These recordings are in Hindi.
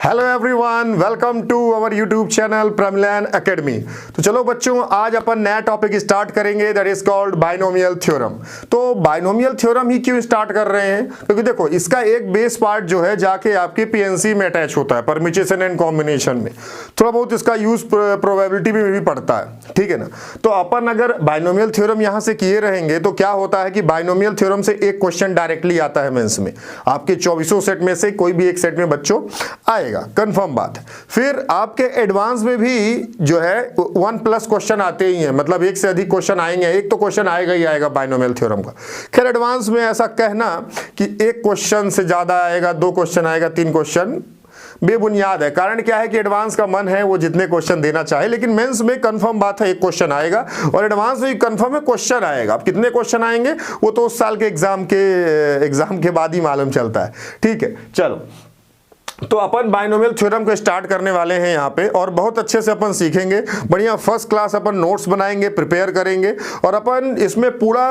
Hello everyone, welcome to our YouTube channel Pramilan Academy. तो चलो बच्चों, आज अपन नया टॉपिक स्टार्ट करेंगे, that is called binomial theorem. तो बाइनोमियल थ्योरम ही क्यों स्टार्ट कर रहे हैं? क्योंकि देखो, इसका एक बेस पार्ट जो है जाके आपके पीएनसी में अटैच होता है, परम्यूटेशन एंड कॉम्बिनेशन में। थोड़ा बहुत इसका यूज प्रोबेबिलिटी में भी पड़ता है, ठीक है ना। तो अपन अगर बाइनोमियल थ्योरम यहां से किए रहेंगे तो क्या होता है कि बाइनोमियल थ्योरम से एक क्वेश्चन डायरेक्टली आता है मेंस में, आपके 2400 सेट में से कोई भी एक सेट में बच्चों आएगा, कंफर्म बात है। फिर आपके एडवांस में भी जो है 1+ क्वेश्चन आते ही हैं, मतलब एक से अधिक क्वेश्चन आएंगे, एक तो क्वेश्चन आएगा ही आएगा बाइनोमियल थ्योरम का। खैर, एडवांस में ऐसा कहना कि एक क्वेश्चन से ज्यादा आएगा, 2 क्वेश्चन आएगा, 3 क्वेश्चन बेबुनियाद है। कारण क्या है कि एडवांस का मन है वो जितने क्वेश्चन देना चाहे, लेकिन मेंस में कंफर्म बात है एक क्वेश्चन आएगा, और एडवांस में कंफर्म है क्वेश्चन आएगा। अब कितने क्वेश्चन आएंगे वो तो उस साल के एग्जाम के बाद ही मालूम चलता है, ठीक है। चलो, तो अपन बाइनोमियल थ्योरम को स्टार्ट करने वाले हैं यहाँ पे, और बहुत अच्छे से अपन सीखेंगे। बढ़िया फर्स्ट क्लास अपन नोट्स बनाएंगे, प्रिपेयर करेंगे, और अपन इसमें पूरा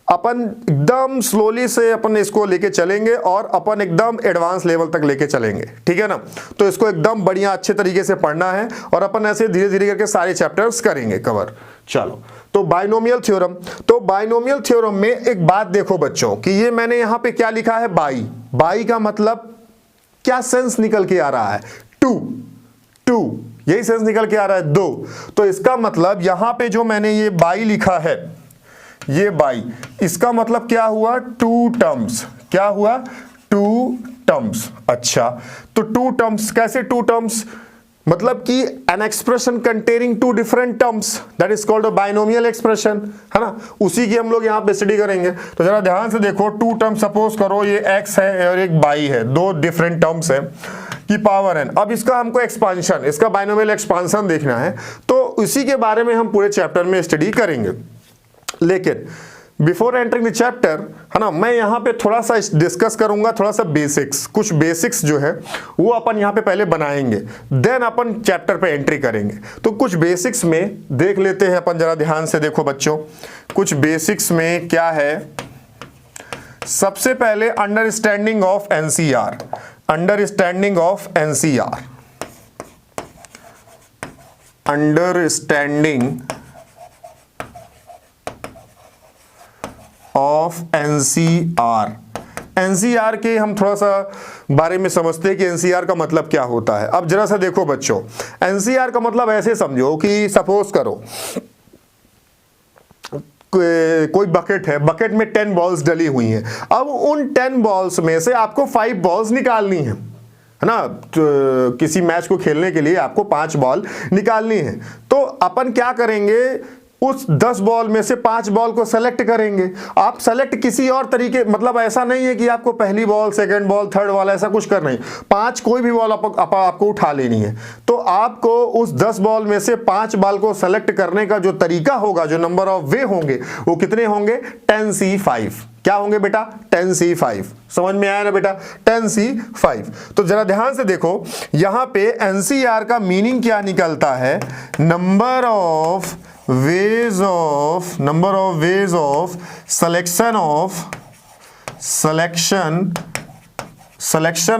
अपन एकदम स्लोली से अपन इसको लेके चलेंगे, और अपन एकदम एडवांस लेवल तक लेके चलेंगे, ठीक है ना। तो इसको एकदम बढ़िया अच्छे तरीके से पढ़ना है, और अपन ऐसे धीरे धीरे करके सारे चैप्टर्स करेंगे कवर। चलो, तो बाइनोमियल थ्योरम। तो बाइनोमियल थ्योरम में एक बात देखो बच्चों कि ये मैंने यहाँ पे क्या लिखा है, बाई का मतलब क्या सेंस निकल के आ रहा है? टू, यही सेंस निकल के आ रहा है, 2। तो इसका मतलब यहां पे जो मैंने ये बाई लिखा है, ये बाई, इसका मतलब क्या हुआ? 2 टर्म्स। क्या हुआ? 2 टर्म्स। अच्छा, तो 2 टर्म्स कैसे? 2 टर्म्स मतलब कि an expression containing 2 different terms, that is called a binomial expression, है ना। उसी की हम लोग यहाँ पे स्टडी करेंगे। तो जरा ध्यान से देखो, 2 टर्म्स, सपोज करो ये x है और एक y है, 2 डिफरेंट टर्म्स है की पावर n। अब इसका हमको एक्सपांशन, इसका बाइनोमियल एक्सपांशन देखना है, तो उसी के बारे में हम पूरे चैप्टर में स्टडी करेंगे। लेकिन बिफोर एंटरिंग द चैप्टर, है ना, मैं यहाँ पे थोड़ा सा डिस्कस करूंगा, थोड़ा सा बेसिक्स, कुछ बेसिक्स जो है वो अपन यहाँ पे पहले बनाएंगे, देन अपन चैप्टर पे एंट्री करेंगे। तो कुछ बेसिक्स में देख लेते हैं अपन, जरा ध्यान से देखो बच्चों। कुछ बेसिक्स में क्या है? सबसे पहले understanding of NCR, understanding of NCR, understanding of NCR. NCR के हम थोड़ा सा बारे में समझते हैं कि एनसीआर का मतलब क्या होता है। अब जरा सा देखो बच्चों, एनसीआर का मतलब ऐसे समझो कि सपोज करो कोई बकेट है, बकेट में 10 बॉल्स डली हुई हैं। अब उन 10 बॉल्स में से आपको 5 बॉल्स निकालनी है ना। तो किसी मैच को खेलने के लिए आपको 5 बॉल निकालनी है। तो अपन क्या करेंगे, उस 10 बॉल में से 5 बॉल को सेलेक्ट करेंगे। आप सेलेक्ट किसी और तरीके, मतलब ऐसा नहीं है कि आपको पहली ball, second ball, third ball, ऐसा कुछ करना है। 5 कोई भी बॉल आपको उठा लेनी है। तो आपको उस 10 बॉल में से 5 बॉल को सेलेक्ट करने का जो तरीका होगा, जो नंबर ऑफ वे होंगे, वो कितने होंगे? 10C5। क्या होंगे बेटा? 10C5। समझ में आया ना बेटा? 10C5। तो जरा ध्यान से देखो, यहां पे एनसीआर का मीनिंग क्या निकलता है? Number of ways of selection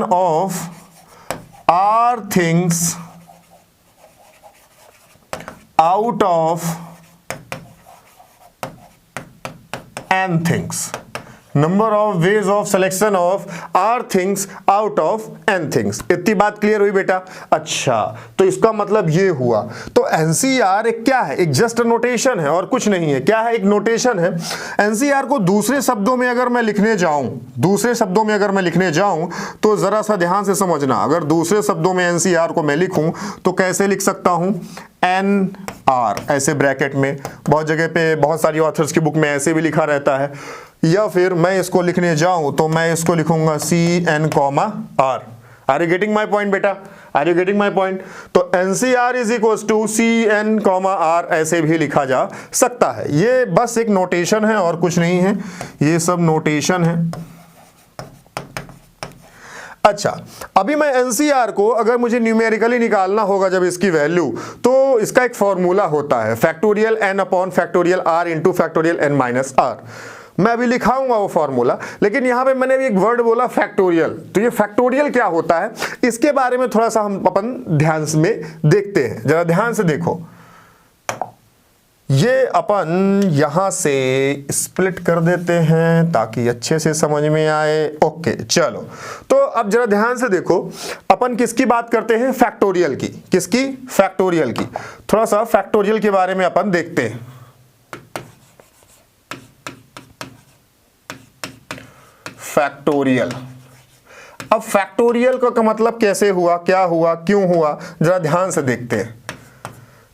of are things out of n things। Number of ways of selection of R things out of N things. इतनी बात क्लियर हुई बेटा? अच्छा, तो इसका मतलब ये हुआ। तो एनसीआर एक क्या है? एक जस्ट नोटेशन है और कुछ नहीं है। क्या है? एक नोटेशन है। एनसीआर को दूसरे शब्दों में अगर मैं लिखने जाऊं, तो जरा सा ध्यान से समझना। अगर दूसरे शब्दों में एनसीआर को मैं लिखूं तो कैसे लिख सकता हूं? NR, ऐसे ब्रैकेट में। बहुत जगह पे, बहुत सारी ऑथर्स की बुक में ऐसे भी लिखा रहता है। या फिर मैं इसको लिखने जाऊं तो मैं इसको लिखूंगा CN, R। Are you getting my point बेटा? Are you getting my point? तो NCR is equal to CN, R, ऐसे भी लिखा जा सकता है। ये बस एक नोटेशन है और कुछ नहीं है, ये सब नोटेशन है। अच्छा, अभी मैं एनसीआर को अगर मुझे न्यूमेरिकली निकालना होगा जब इसकी वैल्यू, तो इसका एक फॉर्मूला होता है, factorial n upon factorial r into factorial n minus r। मैं अभी लिखाऊंगा वो फॉर्मूला, लेकिन यहां पे मैंने भी एक वर्ड बोला फैक्टोरियल। तो ये फैक्टोरियल क्या होता है इसके बारे में थोड़ा सा हम अपन ध्यान में देखते हैं। जरा ध्यान से देखो, ये अपन यहां से स्प्लिट कर देते हैं ताकि अच्छे से समझ में आए। ओके चलो, तो अब जरा ध्यान से देखो, अपन किसकी बात करते हैं? फैक्टोरियल की। किसकी? फैक्टोरियल की। थोड़ा सा फैक्टोरियल के बारे में अपन देखते हैं। फैक्टोरियल। अब फैक्टोरियल का मतलब कैसे हुआ, क्या हुआ, क्यों हुआ, जरा ध्यान से देखते हैं।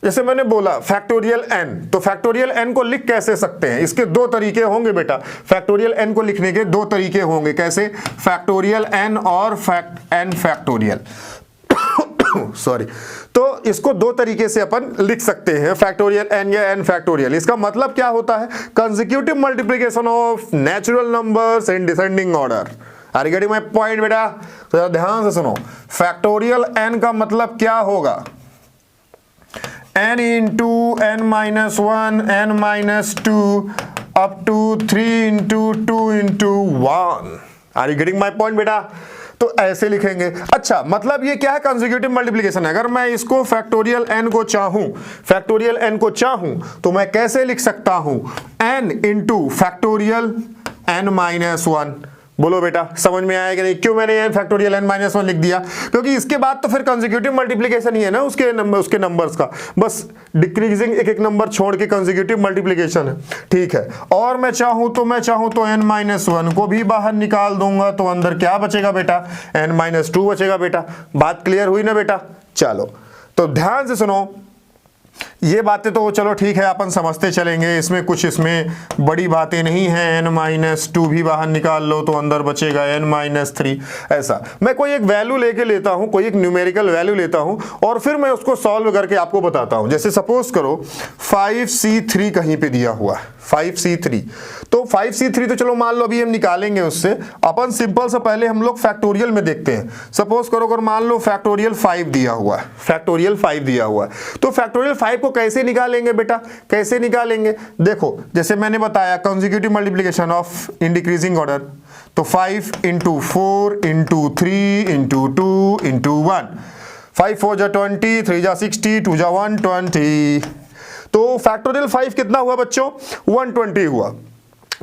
जैसे मैंने बोला फैक्टोरियल n, तो फैक्टोरियल n को लिख कैसे सकते हैं? इसके दो तरीके होंगे बेटा। फैक्टोरियल n को लिखने के दो तरीके होंगे। कैसे? फैक्टोरियल n और n फैक्टोरियल सॉरी। तो इसको दो तरीके से अपन लिख सकते हैं, फैक्टोरियल n या n फैक्टोरियल। इसका मतलब क्या होता है? Consecutive multiplication of natural numbers in descending order. Are you getting my point बेटा? तो ध्यान से सुनो, फैक्टोरियल n का मतलब क्या होगा? n into n minus 1 n minus 2 up to 3 into 2 into 1। Are you getting my point बेटा? तो ऐसे लिखेंगे। अच्छा, मतलब ये क्या है? कंसेक्यूटिव मल्टीप्लिकेशन है। अगर मैं इसको फैक्टोरियल n को चाहूं, फैक्टोरियल n को चाहूं तो मैं कैसे लिख सकता हूं? n into factorial n minus 1। बोलो बेटा, समझ में आया कि नहीं? क्यों मैंने n फैक्टोरियल n माइनस 1 लिख दिया? क्योंकि इसके बाद तो फिर कंसेक्यूटिव मल्टीप्लिकेशन ही है ना उसके नंबर्स का, बस डिक्रीजिंग एक एक नंबर छोड़ के कंसेक्यूटिव मल्टीप्लिकेशन है। ठीक है, और मैं चाहूं तो n माइनस 1 को भी बाहर निकाल दूंगा, तो अंदर क्या बचेगा बेटा? n माइनस 2 बचेगा बेटा। बात क्लियर हुई ना बेटा? चलो, तो ध्यान से सुनो, ये बातें तो चलो ठीक है अपन समझते चलेंगे, इसमें कुछ इसमें बड़ी बातें नहीं हैं। n माइनस 2 भी बाहर निकाल लो तो अंदर बचेगा n माइनस 3। ऐसा मैं कोई एक वैल्यू लेके लेता हूं, कोई एक न्यूमेरिकल वैल्यू लेता हूं और फिर मैं उसको सॉल्व करके आपको बताता हूं। जैसे सपोज करो 5c3 कहीं पे दिया हुआ है, 5c3। तो 5c3 तो चलो मान लो अभी हम निकालेंगे उससे। अपन सिंपल से पहले हम लोग फैक्टोरियल में देखते हैं। सपोज करो अगर मान लो फैक्टोरियल 5 दिया हुआ है, फैक्टोरियल 5 दिया हुआ है, तो फैक्टोरियल 5 को कैसे निकालेंगे बेटा? कैसे निकालेंगे? देखो, जैसे मैंने बताया consecutive multiplication of in decreasing order, तो 5 इंटू 4 इंटू 3 इंटू 2 इंटू 1। 5 4 जा 20, 3 जा 60, 2 जा 120। तो फैक्टोरियल 5 कितना हुआ बच्चों? 120 हुआ।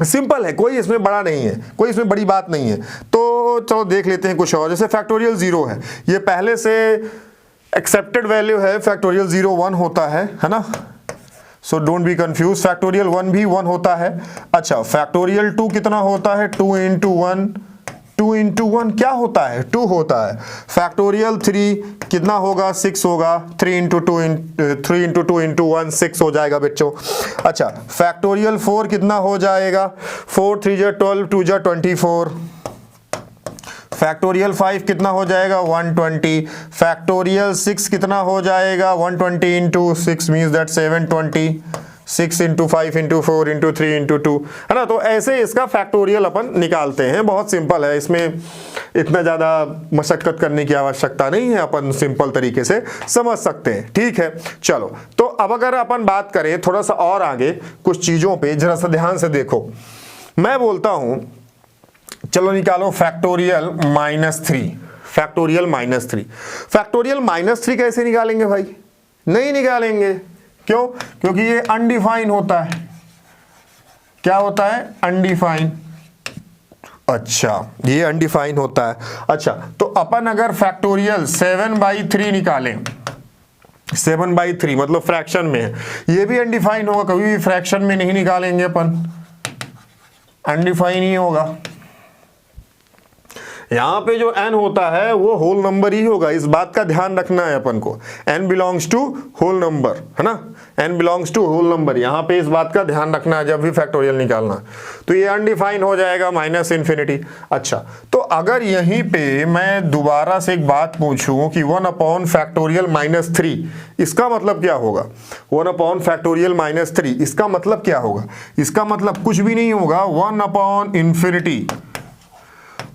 सिंपल है, कोई इसमें बड़ा नहीं है, कोई इसमें बड़ी बात नहीं है। तो चलो देख लेते हैं कुछ और। जैसे फैक्टोरियल 0 है, ये पहले से एक्सेप्टेड वैल्यू है। फैक्टोरियल 0 1 होता है ना? So don't be confuse. Factorial 1 भी 1 होता है। अच्छा, फैक्टोरियल 2 कितना होता है? 2 इंटू 1, 2 इंटू 1 क्या होता है? 2 होता है। फैक्टोरियल 3 कितना होगा? 6 होगा। 3 इंटू 2 इंटू 1 6 हो जाएगा बच्चों। अच्छा, फैक्टोरियल 4 कितना हो जाएगा? 4 3 जा 12, 2 जा 24। फैक्टोरियल 5 कितना हो जाएगा? 120। फैक्टोरियल 6 कितना हो जाएगा? 120 into 6 means that 720। 6 into 5 into 4 into 3 into 2, है ना? तो ऐसे इसका फैक्टोरियल अपन निकालते हैं। बहुत सिंपल है, इसमें इतना ज़्यादा मशक्कत करने की आवश्यकता नहीं है, अपन सिंपल तरीके से समझ सकते हैं। ठीक है, चलो, तो अब अगर अपन बात करें थोड़ा सा और आगे कुछ चीज़ों पे, जरा सा ध्यान से देखो। मैं बोलता हूँ चलो निकालो फैक्टोरियल -3। फैक्टोरियल -3। फैक्टोरियल -3 कैसे निकालेंगे भाई? नहीं निकालेंगे। क्यों? क्योंकि ये अनडिफाइन होता है। क्या होता है? अनडिफाइन। अच्छा, ये अनडिफाइन होता है। अच्छा, तो अपन अगर फैक्टोरियल 7/3 निकालें, 7/3 मतलब फ्रैक्शन में है, ये भी अनडिफाइन होगा। कभी भी फ्रैक्शन में नहीं निकालेंगे अपन, अनडिफाइन ही होगा। यहां पे जो n होता है वो होल नंबर ही होगा, इस बात का ध्यान रखना है अपन को। n belongs to whole number, है ना? n belongs to whole number, यहां पे इस बात का ध्यान रखना है जब भी फैक्टोरियल निकालना। तो ये अनडिफाइन हो जाएगा -∞। अच्छा, तो अगर यहीं पे मैं दोबारा से एक बात पूछूं कि 1 फैक्टोरियल -3, इसका मतलब क्या होगा? 1 फैक्टोरियल -3 इसका मतलब क्या होगा? इसका मतलब कुछ भी नहीं होगा, 1/∞।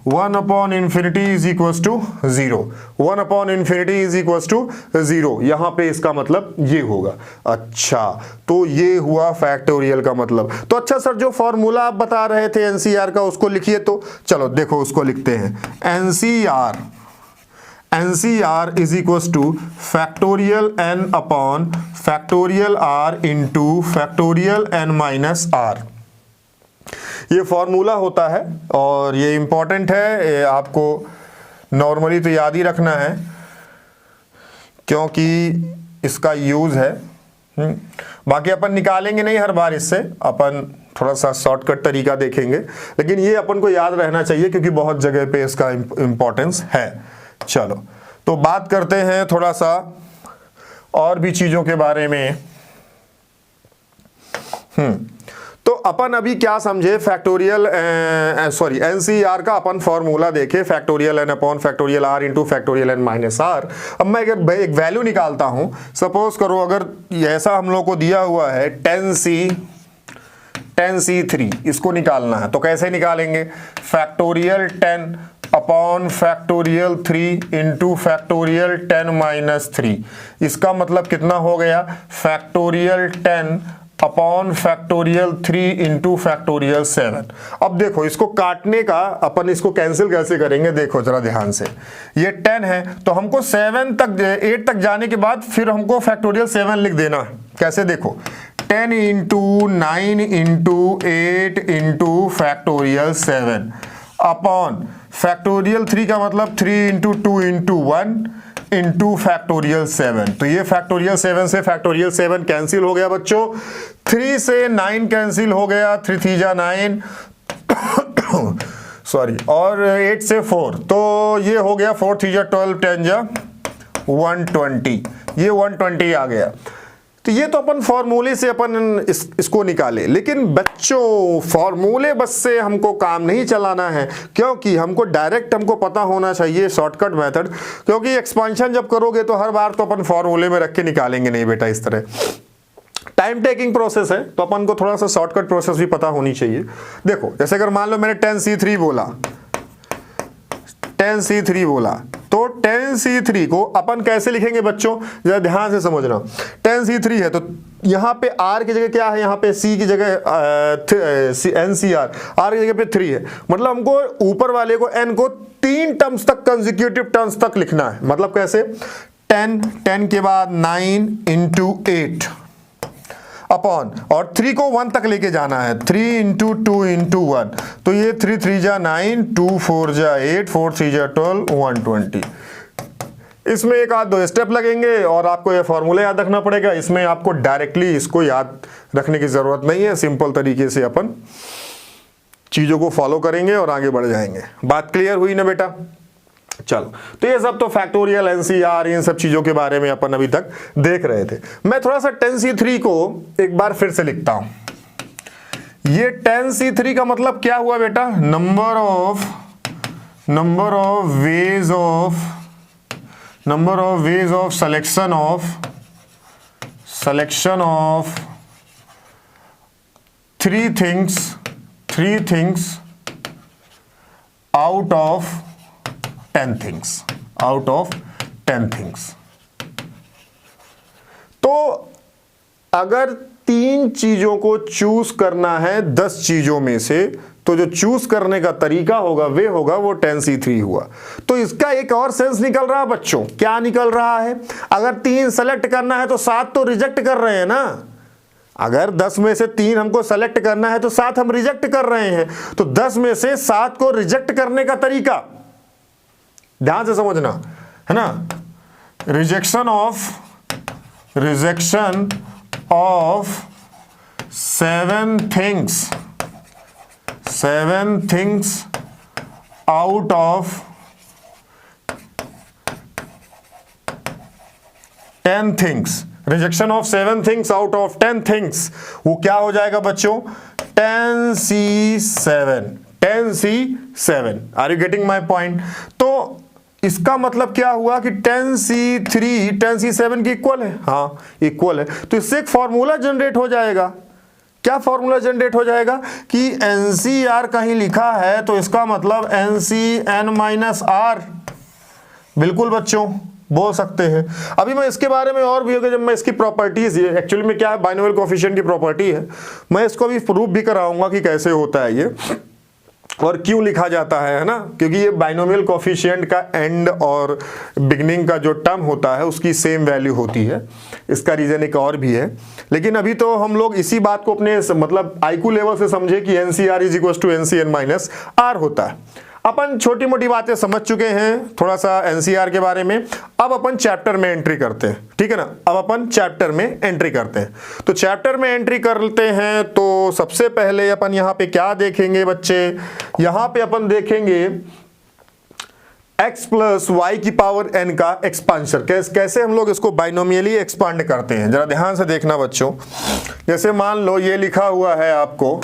1 upon infinity is equal to 0, 1 upon infinity is equal to 0, यहां पे इसका मतलब ये होगा। अच्छा, तो ये हुआ फैक्टोरियल का मतलब। तो अच्छा सर, जो फॉर्मूला आप बता रहे थे एनसीआर का, उसको लिखिए। तो चलो देखो उसको लिखते हैं। NCR is equal to factorial N upon factorial R into factorial N minus R. ये फॉर्मूला होता है और ये इंपॉर्टेंट है, ये आपको नॉर्मली तो याद ही रखना है क्योंकि इसका यूज है। बाकी अपन निकालेंगे नहीं हर बार, इससे अपन थोड़ा सा शॉर्टकट तरीका देखेंगे, लेकिन ये अपन को याद रहना चाहिए क्योंकि बहुत जगह पे इसका इंपॉर्टेंस है। चलो तो बात करते हैं थोड़ा सा और भी चीजों के बारे में। तो अपन अभी क्या समझे, फैक्टोरियल एनसीआर का अपन फॉर्मूला देखे, factorial N upon factorial R into factorial N minus R. अब मैं अगर एक वैल्यू निकालता हूं, सपोज करो अगर ऐसा हम लोग को दिया हुआ है 10c3, इसको निकालना है तो कैसे निकालेंगे, factorial 10 upon factorial 3 into factorial 10 minus 3। इसका मतलब कितना हो गया, factorial 10 upon factorial 3 into factorial 7। अब देखो इसको काटने का अपन इसको कैंसिल कैसे करेंगे, देखो जरा ध्यान से। ये 10 है तो हमको 8 तक जाने के बाद फिर हमको फैक्टोरियल 7 लिख देना है। कैसे, देखो 10 into 9 into 8 into factorial 7 upon factorial 3 का मतलब 3 इंटू 2 इंटू 1 इंटू फैक्टोरियल 7। तो ये फैक्टोरियल 7 से फैक्टोरियल 7 कैंसिल हो गया बच्चों, 3 से 9 कैंसिल हो गया, 3 3 जा 9 सॉरी, और 8 से 4, तो ये हो गया 4 3 जा 12, 10 जा 120, ये 120 आ गया। तो ये तो अपन फॉर्मूले से अपन इसको निकाले, लेकिन बच्चों फॉर्मूले बस से हमको काम नहीं चलाना है, क्योंकि हमको डायरेक्ट हमको पता होना चाहिए शॉर्टकट मेथड, क्योंकि एक्सपेंशन जब करोगे तो हर बार तो अपन फॉर्मूले में रख के निकालेंगे नहीं बेटा, इस तरह टाइम टेकिंग प्रोसेस है, तो अपन को थोड़ा सा शॉर्टकट प्रोसेस भी पता होनी चाहिए। देखो जैसे अगर मान लो मैंने 10c3 बोला, 10c3 बोला, तो 10c3 को अपन कैसे लिखेंगे बच्चों, जरा ध्यान से समझना। 10c3 है तो यहां पे r की जगह क्या है, यहां पे c की जगह NCR, r की जगह पे 3 है, मतलब हमको ऊपर वाले को n को 3 टर्म्स तक, कंसेक्यूटिव टर्म्स तक लिखना है। मतलब कैसे, 10 के बाद 9 इंटू 8 अपॉन, और 3 को 1 तक लेके जाना है, 3 इंटू 2 इंटू 1, तो ये 3 3 जा 9, 2 4 जा 8, 4 3 जा 12, 120। इसमें एक आध दो स्टेप लगेंगे और आपको ये फॉर्मूला याद रखना पड़ेगा। इसमें आपको डायरेक्टली इसको याद रखने की जरूरत नहीं है, सिंपल तरीके से अपन चीजों को फॉलो करेंगे और आगे बढ़ जाएंगे। बात क्लियर हुई ना बेटा? चलो, तो ये सब तो फैक्टोरियल, एनसीआर, इन सब चीजों के बारे में अपन अभी तक देख रहे थे। मैं थोड़ा सा 10c3 को एक बार फिर से लिखता हूं। ये 10c3 का मतलब क्या हुआ बेटा, number of ways of selection of three things out of 10 things। तो अगर 3 चीजों को चूज करना है 10 चीजों में से, तो जो चूज करने का तरीका होगा वो 10c3 हुआ। तो इसका एक और सेंस निकल रहा है बच्चों, क्या निकल रहा है, अगर 3 सेलेक्ट करना है तो 7 तो रिजेक्ट कर रहे हैं ना। अगर 10 में से 3 हमको सेलेक्ट करना है तो 7 हम रिजेक्ट कर रहे हैं, तो 10 में से 7 को रिजेक्ट करने का तरीका ध्यान से समझना है ना। Rejection of 7 things out of 10 things. Rejection of 7 things out of 10 things, वो क्या हो जाएगा बच्चों, 10c7। Are you getting my point? तो इसका मतलब क्या हुआ कि 10c7 की इक्वल है, हाँ इक्वल है, तो इससे एक फॉर्मूला जनरेट हो जाएगा। क्या फॉर्मूला जनरेट हो जाएगा कि NCR कहीं लिखा है तो इसका मतलब NCN-R। बिल्कुल बच्चों बोल सकते हैं। अभी मैं इसके बारे में और भी होगा जब मैं इसकी प्रॉपर्टीज, एक्चुअली में क्या है बाइनोमियल कोएफिशिएंट की प्रॉपर्टी है, मैं इसको भी प्रूफ भी कराऊंगा कि कैसे होता है ये और क्यों लिखा जाता है ना, क्योंकि ये बाइनोमियल कोएफिशिएंट का एंड और बिगनिंग का जो टर्म होता है उसकी सेम वैल्यू होती है। इसका रीजन एक और भी है, लेकिन अभी तो हम लोग इसी बात को अपने मतलब आईक्यू लेवल से समझे कि NCR is equal to NCN-R होता है। अपन छोटी मोटी बातें समझ चुके हैं थोड़ा सा NCR के बारे में। अब अपन चैप्टर में एंट्री करते हैं, ठीक है ना। अब अपन चैप्टर में एंट्री करते हैं, तो चैप्टर में एंट्री करते हैं तो सबसे पहले अपन यहां पे क्या देखेंगे बच्चे, यहां पे अपन देखेंगे x प्लस वाई की पावर n का एक्सपांशन। कैसे हम लोग इसको बाइनोमियली एक्सपांड करते हैं, जरा ध्यान से देखना बच्चों। जैसे मान लो ये लिखा हुआ है आपको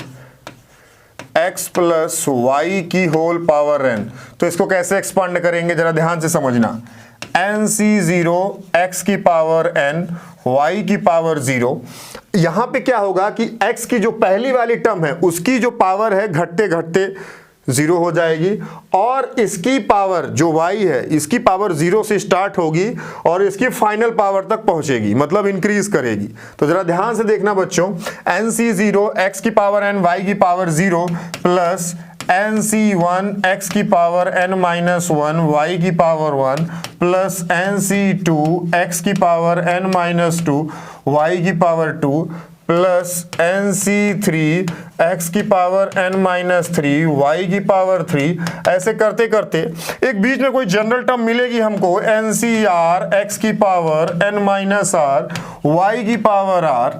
x प्लस वाई की होल पावर n, तो इसको कैसे एक्सपांड करेंगे जरा ध्यान से समझना। NC0 x की पावर n y की पावर 0। यहां पे क्या होगा कि x की जो पहली वाली टर्म है उसकी जो पावर है घटते घटते 0 हो जाएगी, और इसकी पावर जो y है इसकी पावर 0 से स्टार्ट होगी और इसकी फाइनल पावर तक पहुंचेगी, मतलब इंक्रीज करेगी। तो जरा ध्यान से देखना बच्चों, NC0 x की पावर n y की पावर 0 प्लस NC1 x की पावर n-1 y की पावर 1 प्लस NC2 x की पावर n-2 y की पावर 2 प्लस NC3 x की पावर n-3 y की पावर 3। ऐसे करते करते एक बीच में कोई जनरल टर्म मिलेगी हमको, NCR x की पावर n-r y की पावर r,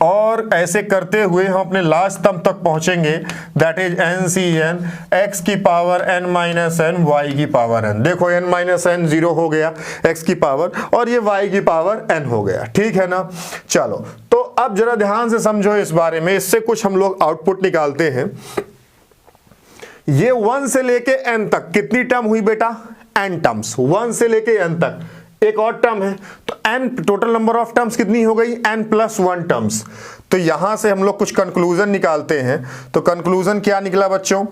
और ऐसे करते हुए हम अपने लास्ट टर्म तक पहुंचेंगे, दैट इज NCN x की पावर n-n y की पावर n। देखो n-n 0 हो गया x की पावर, और ये y की पावर n हो गया, ठीक है ना। चलो तो अब जरा ध्यान से समझो इस बारे में, इससे कुछ हम लोग आउटपुट निकालते हैं। ये 1 से लेके n तक कितनी टर्म हुई बेटा, n टर्म्स, 1 से लेके n तक। एक और टर्म है तो n total number of terms कितनी हो गई, n+1 टर्म्स। तो यहां से हम लोग कुछ कंक्लूजन निकालते हैं। तो कंक्लूजन क्या निकला बच्चों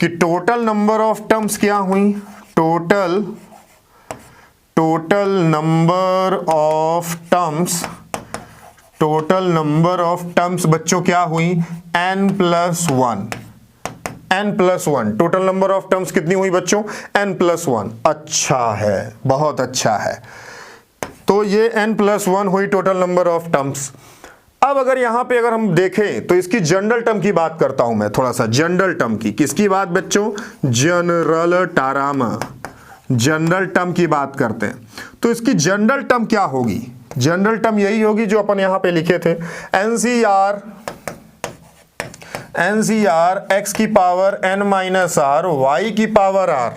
कि टोटल नंबर ऑफ टर्म्स क्या हुई, total number of terms, total number of terms बच्चों क्या हुई, n+1। n+1 total number of terms कितनी हुई बच्चों, n+1। अच्छा है, बहुत अच्छा है। तो ये n+1 हुई टोटल नंबर ऑफ टर्म्स। अब अगर यहां पे अगर हम देखें तो इसकी जनरल टर्म की बात करता हूं मैं थोड़ा सा, जनरल टर्म की। किसकी बात बच्चों, जनरल टर्म, जनरल टर्म की बात करते हैं। तो इसकी जनरल टर्म क्या होगी, जनरल टर्म यही होगी जो अपन यहां पे लिखे थे, NCR x की पावर n-r y की पावर r,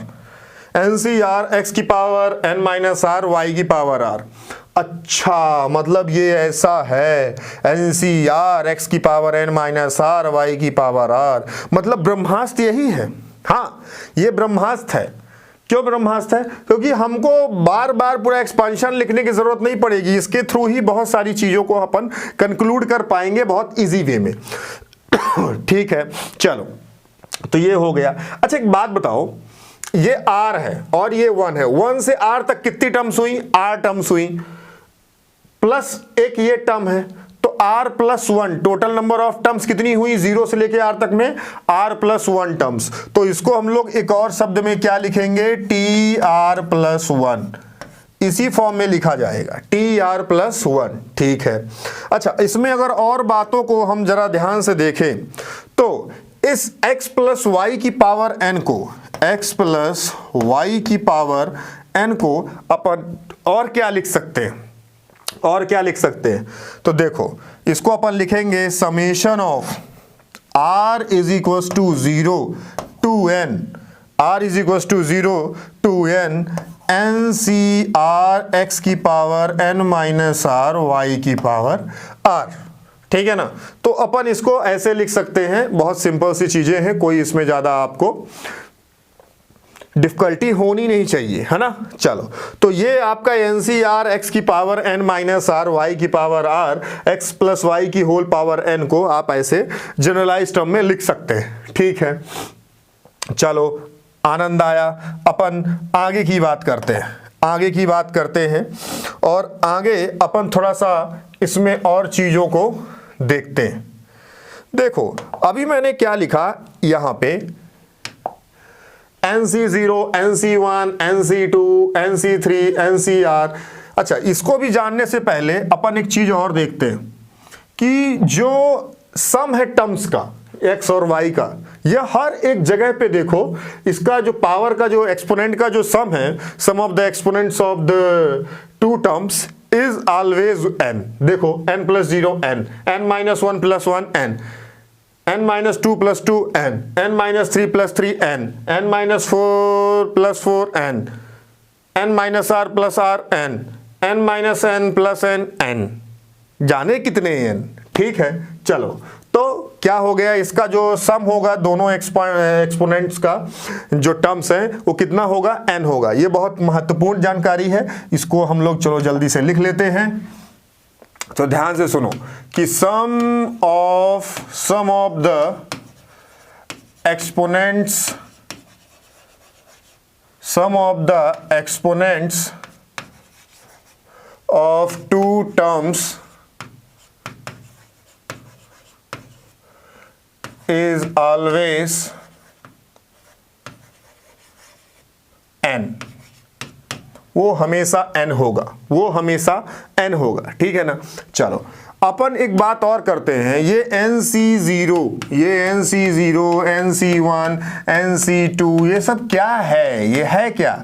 NCR x की पावर n-r y की पावर r। अच्छा, मतलब ये ऐसा है, NCR x की पावर n-r y की पावर r, मतलब ब्रह्मास्त्र यही है। हाँ, ये ब्रह्मास्त्र है। क्यों ब्रह्मास्त्र है, क्योंकि हमको बार बार पूरा एक्सपांशन लिखने की जरूरत नहीं पड़ेगी, इसके थ्रू ही बहुत सारी चीजों को अपन कंक्लूड कर पाएंगे बहुत इजी वे में। ठीक है, चलो तो ये हो गया। अच्छा एक बात बताओ, ये r है और ये 1 है, 1 से r तक कितनी टर्म्स हुई, r टर्म्स हुई, प्लस एक ये टर्म है, तो r+1 total number of terms कितनी हुई, 0 से लेके r तक में r+1 टर्म्स। तो इसको हम लोग एक और शब्द में क्या लिखेंगे, tr+1, इसी फॉर्म में लिखा जाएगा, tr+1। ठीक है। अच्छा, इसमें अगर और बातों को हम जरा ध्यान से देखें तो इस x प्लस वाई की पावर n को, x प्लस वाई की पावर n को अपन और क्या लिख सकते हैं, और क्या लिख सकते हैं, तो देखो इसको अपन लिखेंगे summation of r is equal to 0 to n, r is equal to 0 to n NCR x की पावर n-r y की पावर r। ठीक है ना। तो अपन इसको ऐसे लिख सकते हैं, बहुत सिंपल सी चीजें हैं, कोई इसमें ज्यादा आपको डिफिकल्टी होनी नहीं चाहिए, है ना। चलो, तो ये आपका NCR x की power n minus r y की power r x plus y की होल पावर n को आप ऐसे जनरलाइज टर्म में लिख सकते हैं, ठीक है। चलो, आनंद आया। अपन आगे की बात करते हैं, आगे की बात करते हैं और आगे अपन थोड़ा सा इसमें और चीज़ों को देखते हैं। देखो, अभी मैंने क्या लिखा यहाँ पे, NC0, NC1, NC2, NC3, NCR। अच्छा, इसको भी जानने से पहले अपन एक चीज और देखते हैं कि जो सम है टर्म्स का x और y का, यह हर एक जगह पे देखो, इसका जो पावर का जो एक्सपोनेंट का जो सम है, sum of the exponents of the two terms is always n। देखो, n plus 0 n, n minus 1 plus 1 n, n minus 2 plus 2 n, n minus 3 plus 3 n, n minus 4 plus 4 n, n minus r plus r n, n minus n plus n n। जाने कितने n, ठीक है। चलो, तो क्या हो गया, इसका जो सम होगा दोनों एक्सपोनेंट्स का जो टर्म्स हैं वो कितना होगा, n होगा। ये बहुत महत्वपूर्ण जानकारी है, इसको हम लोग चलो जल्दी से लिख लेते हैं। तो ध्यान से सुनो कि sum of the exponents of two terms is always n। वो हमेशा n होगा, वो हमेशा n होगा, ठीक है ना। चलो, अपन एक बात और करते हैं, ये NC0, ये NC0, NC1, NC2, ये सब क्या है, ये है क्या,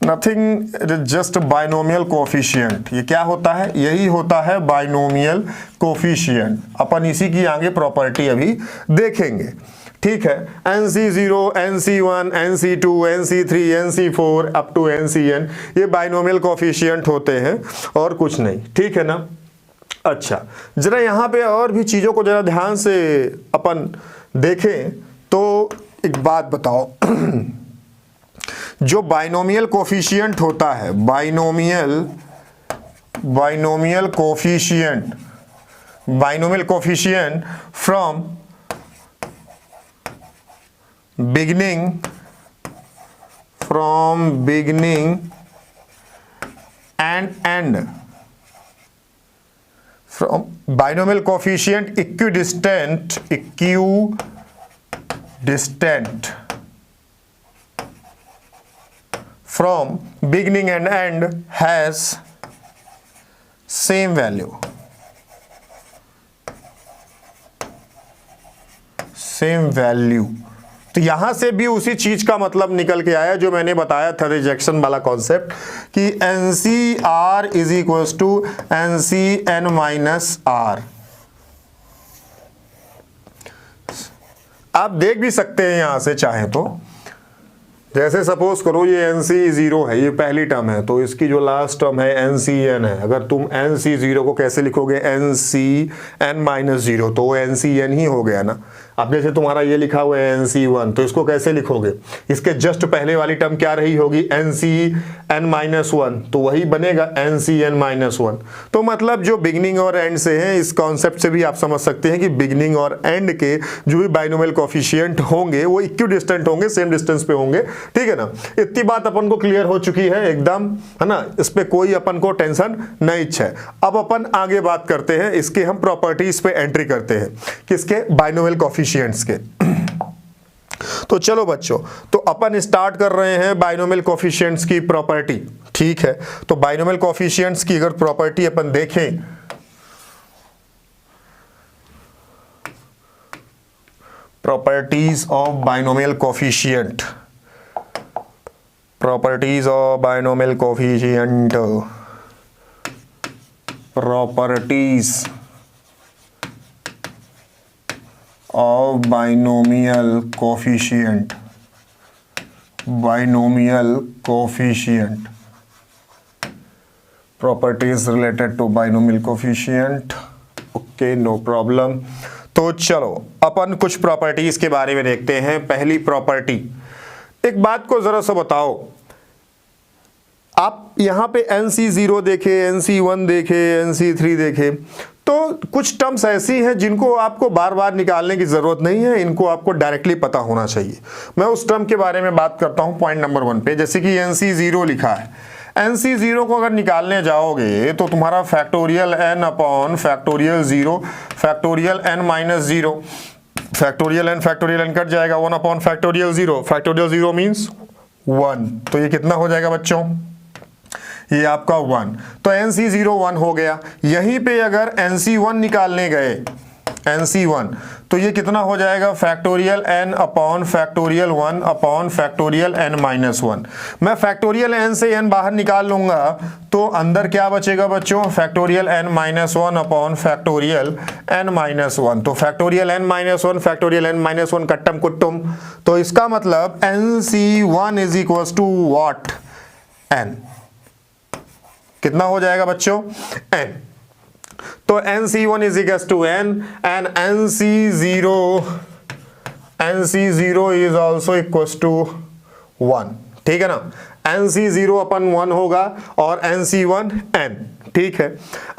नथिंग, जस्ट बाइनोमियल कोफिशिएंट। ये क्या होता है, यही होता है बाइनोमियल कोफिशिएंट। अपन इसी की आगे प्रॉपर्टी अभी देखेंगे, ठीक है। NC0, NC1, NC2, NC3, NC4 up to NCn, ये बाइनोमियल कोफिशिएंट होते हैं और कुछ नहीं, ठीक है ना। अच्छा, जरा यहाँ पे और भी चीज़ों को जरा ध्यान से अपन देखें तो एक बात बताओ, जो बाइनोमियल कोफिशिएंट होता है, binomial coefficient from beginning and and, from binomial coefficient equidistant from beginning and end has same value, तो यहां से भी उसी चीज का मतलब निकल के आया जो मैंने बताया था, रिजेक्शन वाला कॉन्सेप्ट, कि NCR is equals to NCn minus R। आप देख भी सकते हैं यहां से चाहे तो, जैसे सपोज करो ये NC0 है, ये पहली टर्म है, तो इसकी जो लास्ट टर्म है NCn है। अगर तुम NC0 को कैसे लिखोगे, NCn माइनस 0, तो वो NCn ही हो गया ना। अब जैसे तुम्हारा ये लिखा हुआ है NC1, तो इसको कैसे लिखोगे, इसके जस्ट पहले वाली टर्म क्या रही होगी, NCn माइनस 1, तो वही बनेगा NCn माइनस 1। तो मतलब जो बिगिनिंग और एंड से है, इस कॉन्सेप्ट से भी आप समझ सकते हैं कि बिगिनिंग और एंड के जो भी बाइनोमियल कोफिशिएंट होंगे वो इक्विडिस्टेंट होंगे, सेम डिस्टेंस पे होंगे, ठीक है ना। इतनी बात अपन को क्लियर हो चुकी है एकदम, है ना, इस पे कोई अपन को टेंशन नहीं है। अब अपन आगे बात करते हैं, इसके हम प्रॉपर्टीज पे एंट्री करते हैं, किसके, बाइनोमियल कोफिशिएंट्स के। तो चलो बच्चों, तो अपन स्टार्ट कर रहे हैं बाइनोमियल कोफिशिएंट्स की प्रॉपर्टी, ठीक है। तो बाइनोमियल कोफिशिएंट्स की अगर प्रॉपर्टी अपन देखें, properties of binomial coefficient, properties of binomial coefficient, properties of binomial coefficient, properties related to binomial coefficient, okay, no problem। तो चलो अपन कुछ प्रॉपर्टीज के बारे में देखते हैं। पहली प्रॉपर्टी, एक बात को जरा सा बताओ, आप यहाँ पे NC0 देखे, NC1 देखे, NC3 देखे, तो कुछ टर्म्स ऐसी हैं जिनको आपको बार बार निकालने की ज़रूरत नहीं है, इनको आपको डायरेक्टली पता होना चाहिए। मैं उस टर्म के बारे में बात करता हूँ पॉइंट नंबर 1 पे। जैसे कि NC0 लिखा है, NC0 को अगर निकालने जाओगे तो तुम्हारा factorial n upon factorial 0 factorial n minus 0, factorial n cut जाएगा, 1 अपॉन फैक्टोरियल 0 मीन्स 1। तो ये कितना हो जाएगा बच्चों, ये आपका 1। तो NC0 1 हो गया। यहीं पे अगर NC1 निकालने गए, NC1, तो ये कितना हो जाएगा, factorial n upon factorial 1 upon factorial n minus 1। मैं फैक्टोरियल n से n बाहर निकाल लूंगा तो अंदर क्या बचेगा बच्चों, factorial n minus 1 upon factorial n minus 1। तो factorial n minus 1 factorial n minus 1 कट्टम कुट्टुम। तो इसका मतलब NC1 is equal to what, n। कितना हो जाएगा बच्चों, n। तो NC1 is equal to n and NC0 is also equal to 1, ठीक है ना। NC0 अपन 1 होगा और NC1 n, ठीक है।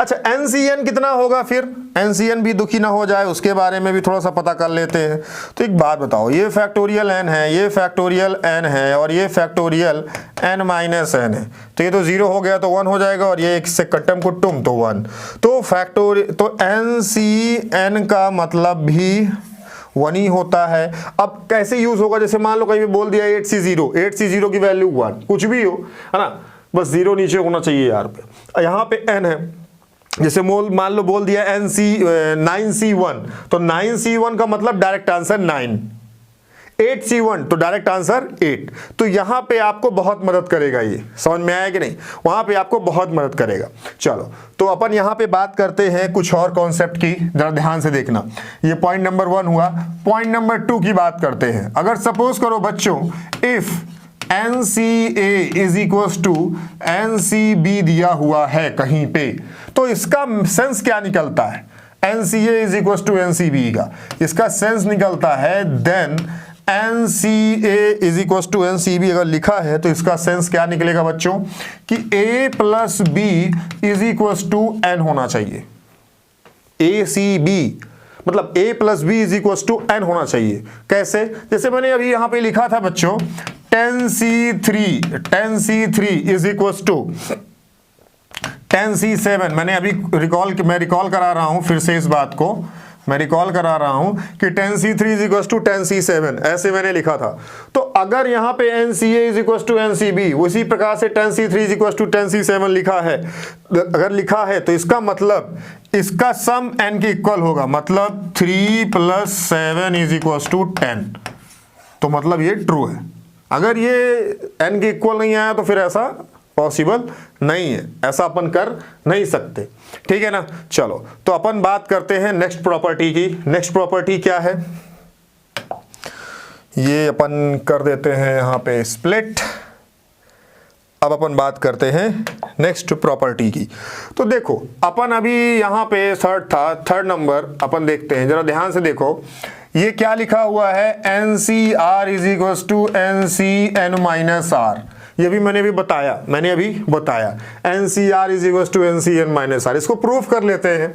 अच्छा NCn कितना होगा फिर, NCn भी दुखी ना हो जाए, उसके बारे में भी थोड़ा सा पता कर लेते हैं। तो एक बात बताओ, ये फैक्टोरियल n है, ये फैक्टोरियल n है और ये फैक्टोरियल n माइनस n है। तो ये तो 0 हो गया तो 1 हो जाएगा और ये एक से कट्टम कुट्टुम तो 1। तो NCn का मतलब भी 1 ही होता है। अब कैसे यूज होगा, जैसे मान लो कहीं भी बोल दिया 8C0 की वैल्यू 1, कुछ भी हो, है ना, बस 0 नीचे होना चाहिए यार पे। यहाँ पे n है, जैसे मान लो बोल दिया 9C1, तो 9C1 का मतलब डायरेक्ट आंसर 9, 8C1 तो डायरेक्ट आंसर 8। तो यहाँ पे आपको बहुत मदद करेगा, ये समझ में आया कि नहीं, वहां पे आपको बहुत मदद करेगा। चलो तो अपन यहाँ पे बात करते हैं कुछ और कॉन्सेप्ट की, जरा ध्यान से देखना। ये पॉइंट नंबर 1 हुआ। पॉइंट नंबर 2 की बात करते हैं। अगर सपोज करो बच्चों, if NCA is equal to NCB दिया हुआ है कहीं पे, तो इसका सेंस क्या निकलता है, NCA is equal to NCB का इसका सेंस निकलता है then NCA is equal to NCB अगर लिखा है तो इसका सेंस क्या निकलेगा बच्चों कि A plus B is equal to N होना चाहिए। ACB मतलब A plus B is equal to N होना चाहिए। कैसे, जैसे मैंने अभी यहां पे लिखा था बच्चों 10C3 is equal to 10C7। मैंने अभी रिकॉल करा रहा हूं, फिर से इस बात को मैं रिकॉल करा रहा हूं कि 10C3 is equal to 10C7, ऐसे मैंने लिखा था। तो अगर यहां पे NCA is equal to NCB, उसी प्रकार से 10C3 is equal to 10C7 लिखा है, अगर लिखा है तो इसका मतलब इसका सम n के इक्वल होगा, मतलब 3 + 7 इज इक्वल टू 10। तो मतलब ये ट्रू है। अगर ये n के इक्वल नहीं आया तो फिर ऐसा पॉसिबल नहीं है, ऐसा अपन कर नहीं सकते, ठीक है ना। चलो तो अपन बात करते हैं नेक्स्ट प्रॉपर्टी की। नेक्स्ट प्रॉपर्टी क्या है, ये अपन कर देते हैं यहाँ पे स्प्लिट। अब अपन बात करते हैं नेक्स्ट प्रॉपर्टी की। तो देखो अपन अभी यहाँ पे थर्ड नंबर अपन देखते हैं, जरा ध्यान से देखो। ये क्या लिखा हुआ है, NCR is equal to NCN minus R। ये भी मैंने अभी बताया NCR is equal to NCN minus R। इसको प्रूफ कर लेते हैं,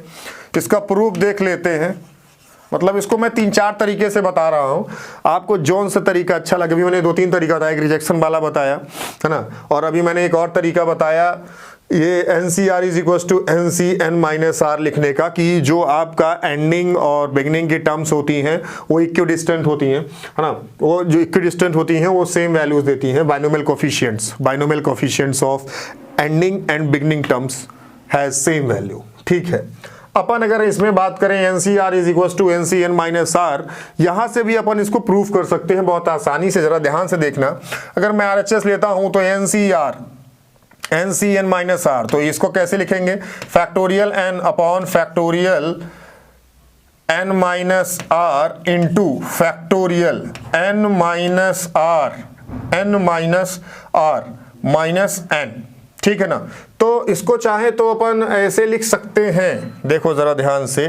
इसका प्रूफ देख लेते हैं। मतलब इसको मैं 3-4 तरीके से बता रहा हूं, आपको जोन से तरीका अच्छा लगे। अभी मैंने 2-3 तरीका बताया, एक रिजेक्शन वाला बताया है ना, और अभी मैंने एक और तरीका बताया ये NCR is equal to NCN minus R लिखने का, कि जो आपका एंडिंग और बिगनिंग की टर्म्स होती हैं वो इक्विडिस्टेंट होती हैं, है ना। वो जो इक्विडिस्टेंट होती हैं वो सेम वैल्यूज देती हैं। Binomial coefficients of ending and beginning terms has same value, ठीक है। अपन अगर इसमें बात करें NCR is equal to NCN minus R, यहां से भी अपन इसको प्रूफ कर सकते हैं बहुत आसानी से। जरा ध्यान से देखना, अगर मैं RHS लेता हूं तो NCN माइनस R, तो इसको कैसे लिखेंगे, factorial n upon factorial n minus R into factorial n minus R minus n, ठीक है ना। तो इसको चाहे तो अपन ऐसे लिख सकते हैं, देखो जरा ध्यान से,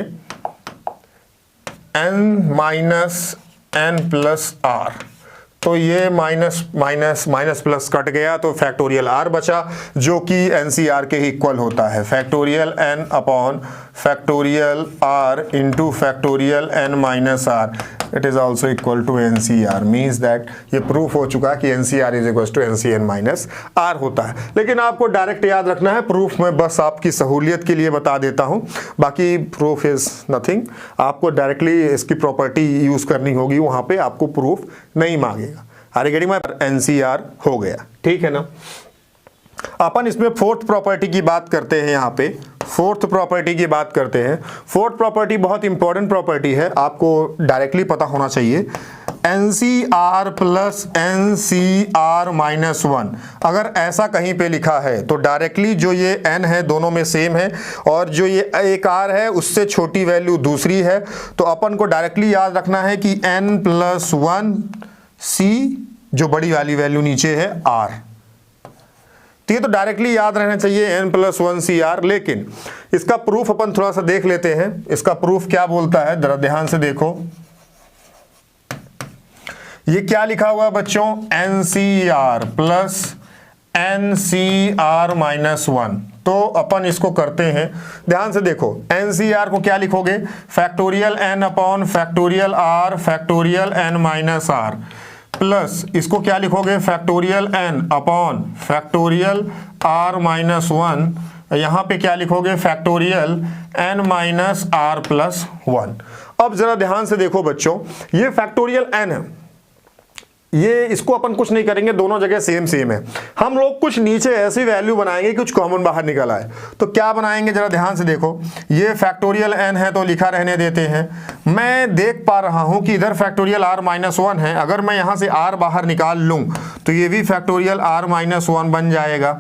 n minus n plus R। तो ये minus minus minus plus cut गया, तो फैक्टोरियल आर बचा जो कि एनसीआर के इक्वल होता है। Factorial N upon factorial R into factorial N minus R, it is also equal to NCR. Means that ये प्रूफ हो चुका कि NCR is equal to NCN minus R होता है। लेकिन आपको डायरेक्ट याद रखना है, प्रूफ मैं बस आपकी सहूलियत के लिए बता देता हूं, बाकी प्रूफ इज नथिंग। आपको डायरेक्टली इसकी प्रॉपर्टी यूज करनी होगी, वहां पे आपको प्रूफ नहीं मांगेगा। Are getting my? एनसीआर हो गया, ठीक है ना। अपन इसमें फोर्थ प्रॉपर्टी की बात करते हैं। यहाँ पे फोर्थ प्रॉपर्टी की बात करते हैं। फोर्थ प्रॉपर्टी बहुत इंपॉर्टेंट प्रॉपर्टी है, आपको डायरेक्टली पता होना चाहिए। NCR प्लस NCR माइनस 1, अगर ऐसा कहीं पे लिखा है तो डायरेक्टली जो ये n है दोनों में सेम है, और जो ये एक r है उससे छोटी वैल्यू दूसरी है, तो अपन को डायरेक्टली याद रखना है कि n प्लस 1 C जो बड़ी वाली वैल्यू नीचे है r। तो ये तो डायरेक्टली याद रहना चाहिए n प्लस 1 CR। लेकिन इसका प्रूफ अपन थोड़ा सा देख लेते हैं। इसका प्रूफ क्या बोलता है, जरा ध्यान से देखो। ये क्या लिखा हुआ है बच्चों, NCR प्लस NCR माइनस 1। तो अपन इसको करते हैं, ध्यान से देखो। NCR को क्या लिखोगे, factorial n upon factorial r factorial n minus r, plus इसको क्या लिखोगे, factorial n upon factorial r minus 1। यहां पे क्या लिखोगे, factorial n minus r plus 1। अब जरा ध्यान से देखो बच्चों, ये फैक्टोरियल n है, ये इसको अपन कुछ नहीं करेंगे, दोनों जगह सेम सेम है। हम लोग कुछ नीचे ऐसी वैल्यू बनाएंगे कुछ कॉमन बाहर निकल आए। तो क्या बनाएंगे, जरा ध्यान से देखो। ये फैक्टोरियल n है तो लिखा रहने देते हैं। मैं देख पा रहा हूं कि इधर फैक्टोरियल r माइनस 1 है, अगर मैं यहां से r बाहर निकाल लूं तो ये भी फैक्टोरियल r माइनस 1 बन जाएगा।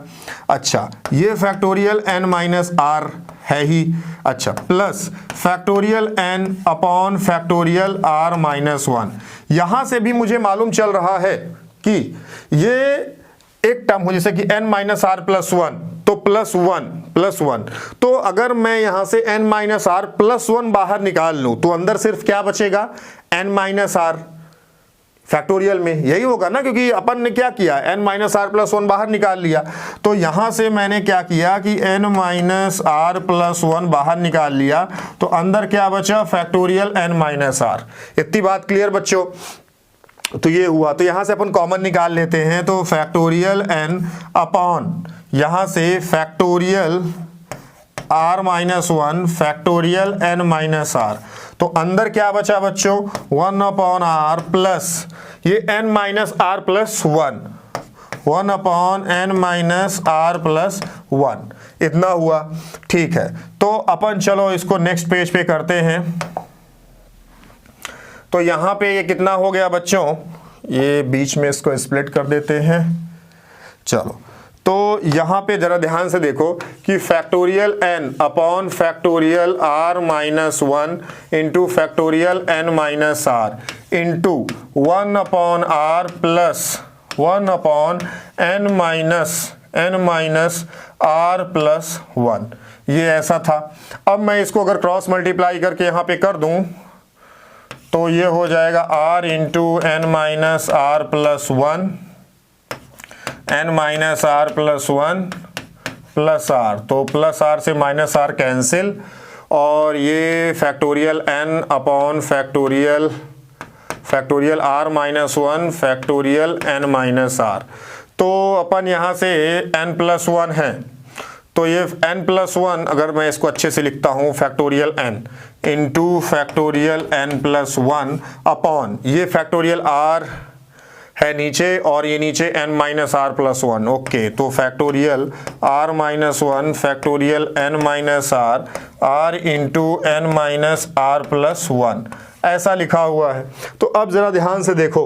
अच्छा, ये फैक्टोरियल n माइनस r है ही। अच्छा, plus factorial n upon factorial r minus 1। यहां से भी मुझे मालूम चल रहा है कि ये एक टर्म हो, जैसे कि n माइनस आर प्लस 1, तो प्लस 1 तो अगर मैं यहां से n माइनस आर प्लस 1 बाहर निकाल लूं तो अंदर सिर्फ क्या बचेगा, n माइनस आर। फैक्टोरियल में यही होगा ना, क्योंकि अपन ने क्या किया, n माइनस आर प्लस 1 बाहर निकाल लिया। तो यहां से मैंने क्या किया कि n माइनस आर प्लस 1 बाहर निकाल लिया, तो अंदर क्या बचा, फैक्टोरियल n माइनस आर। इतनी बात क्लियर बच्चों। तो ये हुआ, तो यहां से अपन कॉमन निकाल लेते हैं, तो फैक्टोरियल n अपॉन यहां से factorial r minus 1 factorial n minus r। तो अंदर क्या बचा बच्चों, 1 अपॉन r प्लस ये n minus are plus 1 upon n minus are plus 1। इतना हुआ, ठीक है। तो अपन चलो इसको नेक्स्ट पेज पे करते हैं। तो यहां पे ये कितना हो गया बच्चों, ये बीच में इसको स्प्लिट कर देते हैं। चलो, तो यहां पे जरा ध्यान से देखो कि factorial n upon factorial r minus 1 into factorial n minus r into 1 upon r plus 1 upon n minus r plus 1, ये ऐसा था। अब मैं इसको अगर क्रॉस मल्टीप्लाई करके यहाँ पे कर दूं तो ये हो जाएगा r into n minus r plus 1, n minus are plus 1 plus r, तो प्लस r से माइनस r कैंसिल, और ये factorial n upon factorial r minus 1 factorial n minus r। तो अपन यहाँ से n प्लस 1 है, तो ये n प्लस 1 अगर मैं इसको अच्छे से लिखता हूँ, factorial n into factorial n plus 1 upon ये फैक्टोरियल r है नीचे और ये नीचे n minus are plus 1। Okay, तो factorial r minus 1 factorial n minus r into n minus are plus 1, ऐसा लिखा हुआ है। तो अब जरा ध्यान से देखो,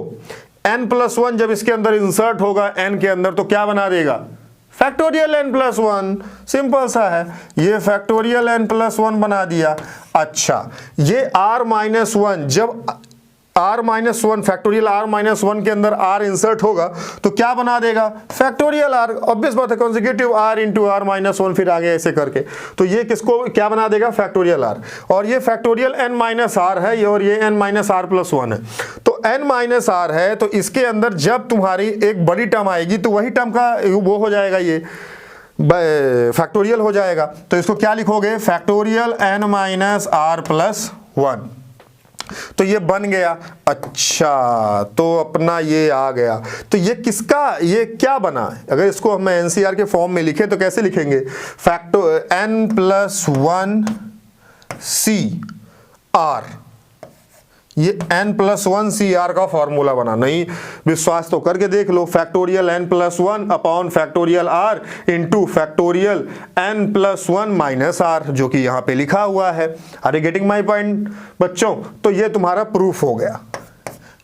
n प्लस 1 जब इसके अंदर इंसर्ट होगा n के अंदर तो क्या बना देगा, फैक्टोरियल n प्लस 1। सिंपल सा है, ये फैक्टोरियल n प्लस 1 बना दिया। अच्छा, ये r माइनस 1 जब R minus one, factorial R minus one के अंदर आर इंसर्ट होगा तो क्या बना देगा, फैक्टोरियल आर। ऑब्वियस बात है, consecutive R into R minus one, फिर आगे ऐसे करके, तो ये किसको क्या बना देगा, फैक्टोरियल आर। और ये फैक्टोरियल एन माइनस आर है, और ये N minus are plus one है। तो एन माइनस आर है, तो इसके अंदर जब तुम्हारी एक बड़ी टर्म आएगी तो वही टर्म का वो हो जाएगा, ये फैक्टोरियल हो जाएगा। तो इसको क्या लिखोगे, factorial N minus are plus one. तो ये बन गया। अच्छा, तो अपना ये आ गया। तो ये किसका, ये क्या बना, अगर इसको हम एनसीआर के फॉर्म में लिखें तो कैसे लिखेंगे, फैक्टो n plus one C r, ये n plus one C r का फॉर्मूला बना। नहीं विश्वास तो करके देख लो, factorial n plus one upon factorial r into factorial n plus one minus r, जो कि यहाँ पे लिखा हुआ है। Are you getting my point बच्चों? तो ये तुम्हारा प्रूफ हो गया,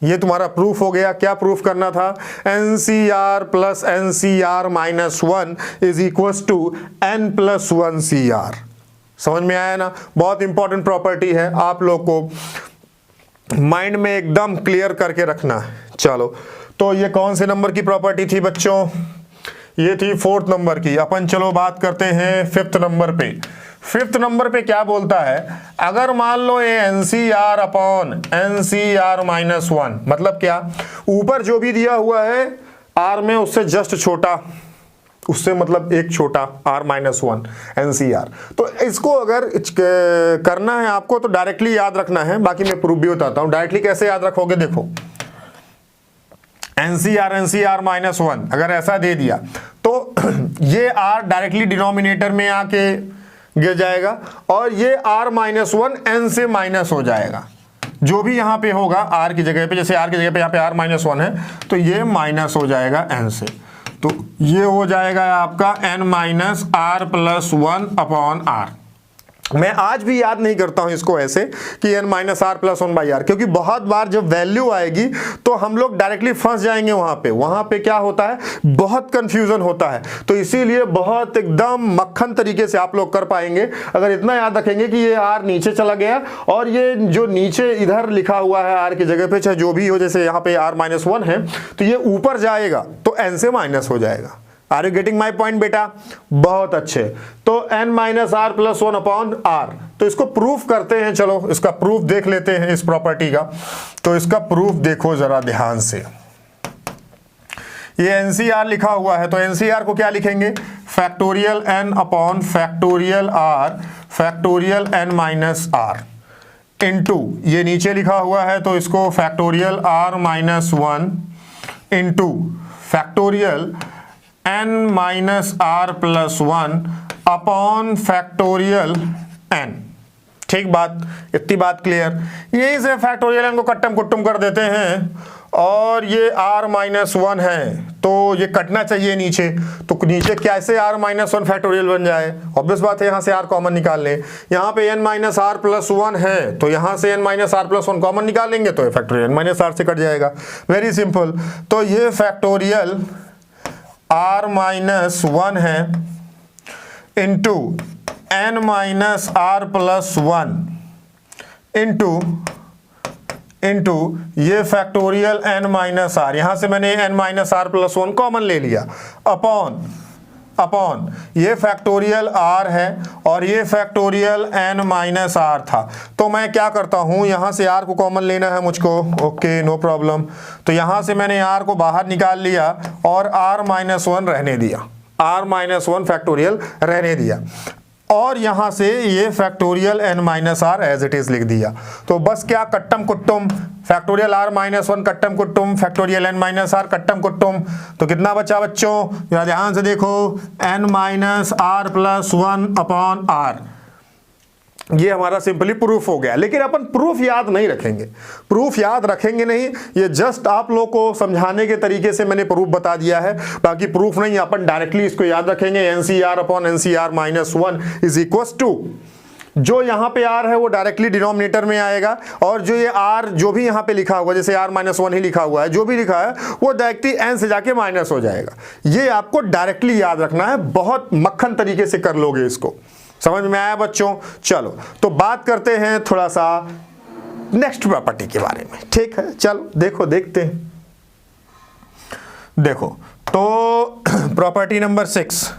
ये तुम्हारा प्रूफ हो गया। क्या प्रूफ करना था, N C R plus N C R minus one is equal to N plus one C R. समझ में आया ना? बहुत इंपॉर्टेंट प्रॉपर्टी है, आप लोग को माइंड में एकदम क्लियर करके रखना है। चलो, तो ये कौन से नंबर की प्रॉपर्टी थी बच्चों, ये थी 4th नंबर की। अपन चलो बात करते हैं 5th नंबर पे। 5th नंबर पे क्या बोलता है, अगर मान लो ये N C R upon N C R minus one, मतलब क्या, ऊपर जो भी दिया हुआ है आर में उससे जस्ट छोटा, उससे मतलब एक छोटा r minus one N C R. तो इसको अगर करना है आपको तो डायरेक्टली याद रखना है, बाकी मैं प्रूफ भी बताता हूं। डायरेक्टली कैसे याद रखोगे, देखो N C R minus one अगर ऐसा दे दिया तो ये r डायरेक्टली डिनोमिनेटर में आके गिर जाएगा, और ये r माइनस वन एन से माइनस हो जाएगा। जो भी यहाँ पे होगा r की जगह पे, जैसे r की जगह पे यहाँ पे r माइनस वन है तो ये माइनस हो जाएगा n से, तो ये हो जाएगा आपका n minus are plus one upon R. मैं आज भी याद नहीं करता हूं इसको ऐसे कि n minus are plus one by R, क्योंकि बहुत बार जब वैल्यू आएगी तो हम लोग डायरेक्टली फंस जाएंगे वहां पे क्या होता है, बहुत कंफ्यूजन होता है। तो इसीलिए बहुत एकदम मक्खन तरीके से आप लोग कर पाएंगे अगर इतना याद रखेंगे कि ये r नीचे चला गया, और ये जो नीचे इधर लिखा हुआ है r की जगह पे, चाहे जो भी हो, जैसे यहाँ पे r माइनस वन है तो ये ऊपर जाएगा तो n से माइनस हो जाएगा। Are you getting my point बेटा? बहुत अच्छे। तो n minus are plus one upon R, तो इसको प्रूफ करते हैं। चलो इसका प्रूफ देख लेते हैं इस प्रॉपर्टी का। तो इसका प्रूफ देखो जरा ध्यान से, ये एनसीआर लिखा हुआ है, तो एनसीआर को क्या लिखेंगे, factorial n upon factorial r factorial n minus R into, ये नीचे लिखा हुआ है तो इसको factorial r minus one into factorial n minus are plus one upon factorial n। ठीक बात, इतनी बात क्लियर। यहीं से फैक्टोरियल n को कट्टम कुट्टम कर देते हैं, और ये r माइनस वन है तो ये कटना चाहिए नीचे, तो नीचे कैसे r माइनस वन फैक्टोरियल बन जाए, ऑब्वियस बात है, यहाँ से r कॉमन निकाल लें। यहाँ पे n minus are plus one है तो यहाँ से n minus are plus one common निकालेंगे तो फैक्टोरियल n माइनस आर से कट जाएगा। Very simple. तो ये फैक्टोरियल r माइनस वन है into n minus are plus one into ये फैक्टोरियल n माइनस आर, यहां से मैंने n minus are plus one common ले लिया, अपॉन ये फैक्टोरियल r है और ये फैक्टोरियल n माइनस आर था। तो मैं क्या करता हूं, यहां से r को कॉमन लेना है मुझको, ओके नो प्रॉब्लम। तो यहां से मैंने r को बाहर निकाल लिया और r माइनस वन रहने दिया, r माइनस वन फैक्टोरियल रहने दिया, और यहां से ये factorial n minus r as it is लिख दिया। तो बस क्या, कट्टम कुट्टुम, फैक्टोरियल r माइनस वन कट्टम कुट्टुम फैक्टोरियल n माइनस आर कट्टम कुट्टुम। तो कितना बचा बच्चों, जरा ध्यान से देखो, n minus are plus one upon r. ये हमारा सिंपली प्रूफ हो गया। लेकिन अपन प्रूफ याद नहीं रखेंगे, प्रूफ याद रखेंगे नहीं, ये जस्ट आप लोग को समझाने के तरीके से मैंने प्रूफ बता दिया है, बाकी प्रूफ नहीं। अपन डायरेक्टली इसको याद रखेंगे, NCR upon NCR minus one is equal to, जो यहाँ पे r है वो डायरेक्टली डिनोमिनेटर में आएगा, और जो ये r जो भी यहाँ पे लिखा हुआ, जैसे r माइनस वन ही लिखा हुआ है, जो भी लिखा है वो डायरेक्टली n से जाके माइनस हो जाएगा। ये आपको डायरेक्टली याद रखना है, बहुत मक्खन तरीके से कर लोगे इसको। समझ में आया बच्चों? चलो तो बात करते हैं थोड़ा सा नेक्स्ट प्रॉपर्टी के बारे में। ठीक है, चलो देखते हैं। देखो तो प्रॉपर्टी नंबर 6,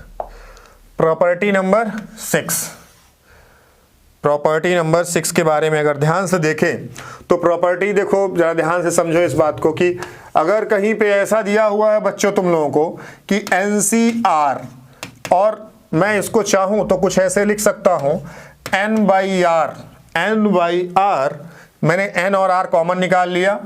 प्रॉपर्टी नंबर 6 के बारे में अगर ध्यान से देखें तो प्रॉपर्टी देखो, जरा ध्यान से समझो इस बात को कि अगर कहीं पे ऐसा दिया हुआ है बच्चों तुम लोगों को कि NCR, और मैं इसको चाहूं तो कुछ ऐसे लिख सकता हूं N/R, मैंने N और R कॉमन निकाल लिया।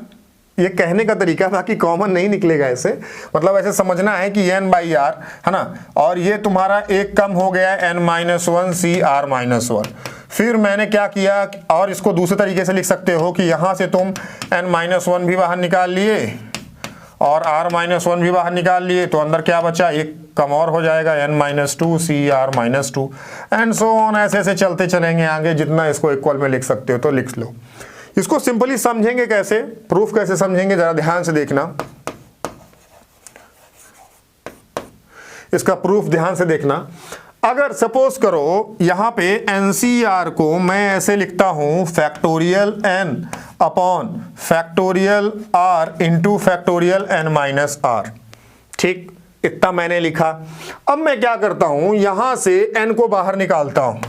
ये कहने का तरीका, बाकी कॉमन नहीं निकलेगा ऐसे, मतलब ऐसे समझना है कि N/R है ना, और ये तुम्हारा एक कम हो गया N-1 CR-1। फिर मैंने क्या किया, और इसको दूसरे तरीके से लिख सकते हो कि यहां से तुम N-1 भी बाहर निकाल लिए और R-1 भी बाहर निकाल लिए, तो अंदर क्या बचा, एक कम और हो जाएगा N-2 CR-2 and so on. ऐसे ऐसे चलते चलेंगे आगे, जितना इसको इक्वल में लिख सकते हो तो लिख लो। इसको सिंपली समझेंगे कैसे, प्रूफ कैसे समझेंगे, जरा ध्यान से देखना। इसका प्रूफ ध्यान से देखना। अगर सपोज करो यहां पे NCR को मैं ऐसे लिखता हूं factorial N upon factorial R into factorial N-R। ठीक, इतना मैंने लिखा। अब मैं क्या करता हूं, यहां से N को बाहर निकालता हूं,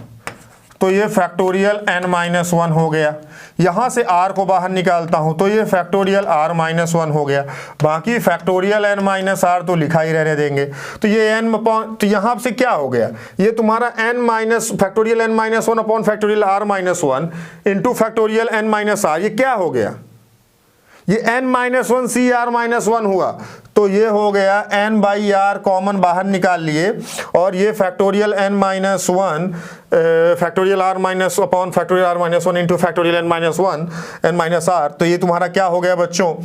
तो ये फैक्टोरियल N-1 हो गया। यहां से R को बाहर निकालता हूं तो ये फैक्टोरियल R-1 हो गया। बाकी फैक्टोरियल N-R तो लिखा ही रहने देंगे। तो ये तो यहां से क्या हो गया, ये तुम्हारा factorial N-1 upon factorial R-1 into factorial N-R, ये क्या हो गया, ये N-1 CR-1 हुआ। तो ये हो गया N/R कॉमन बाहर निकाल लिए, और ये factorial N-1 factorial R- upon factorial R-1 into factorial N-R, तो ये तुम्हारा क्या हो गया बच्चों,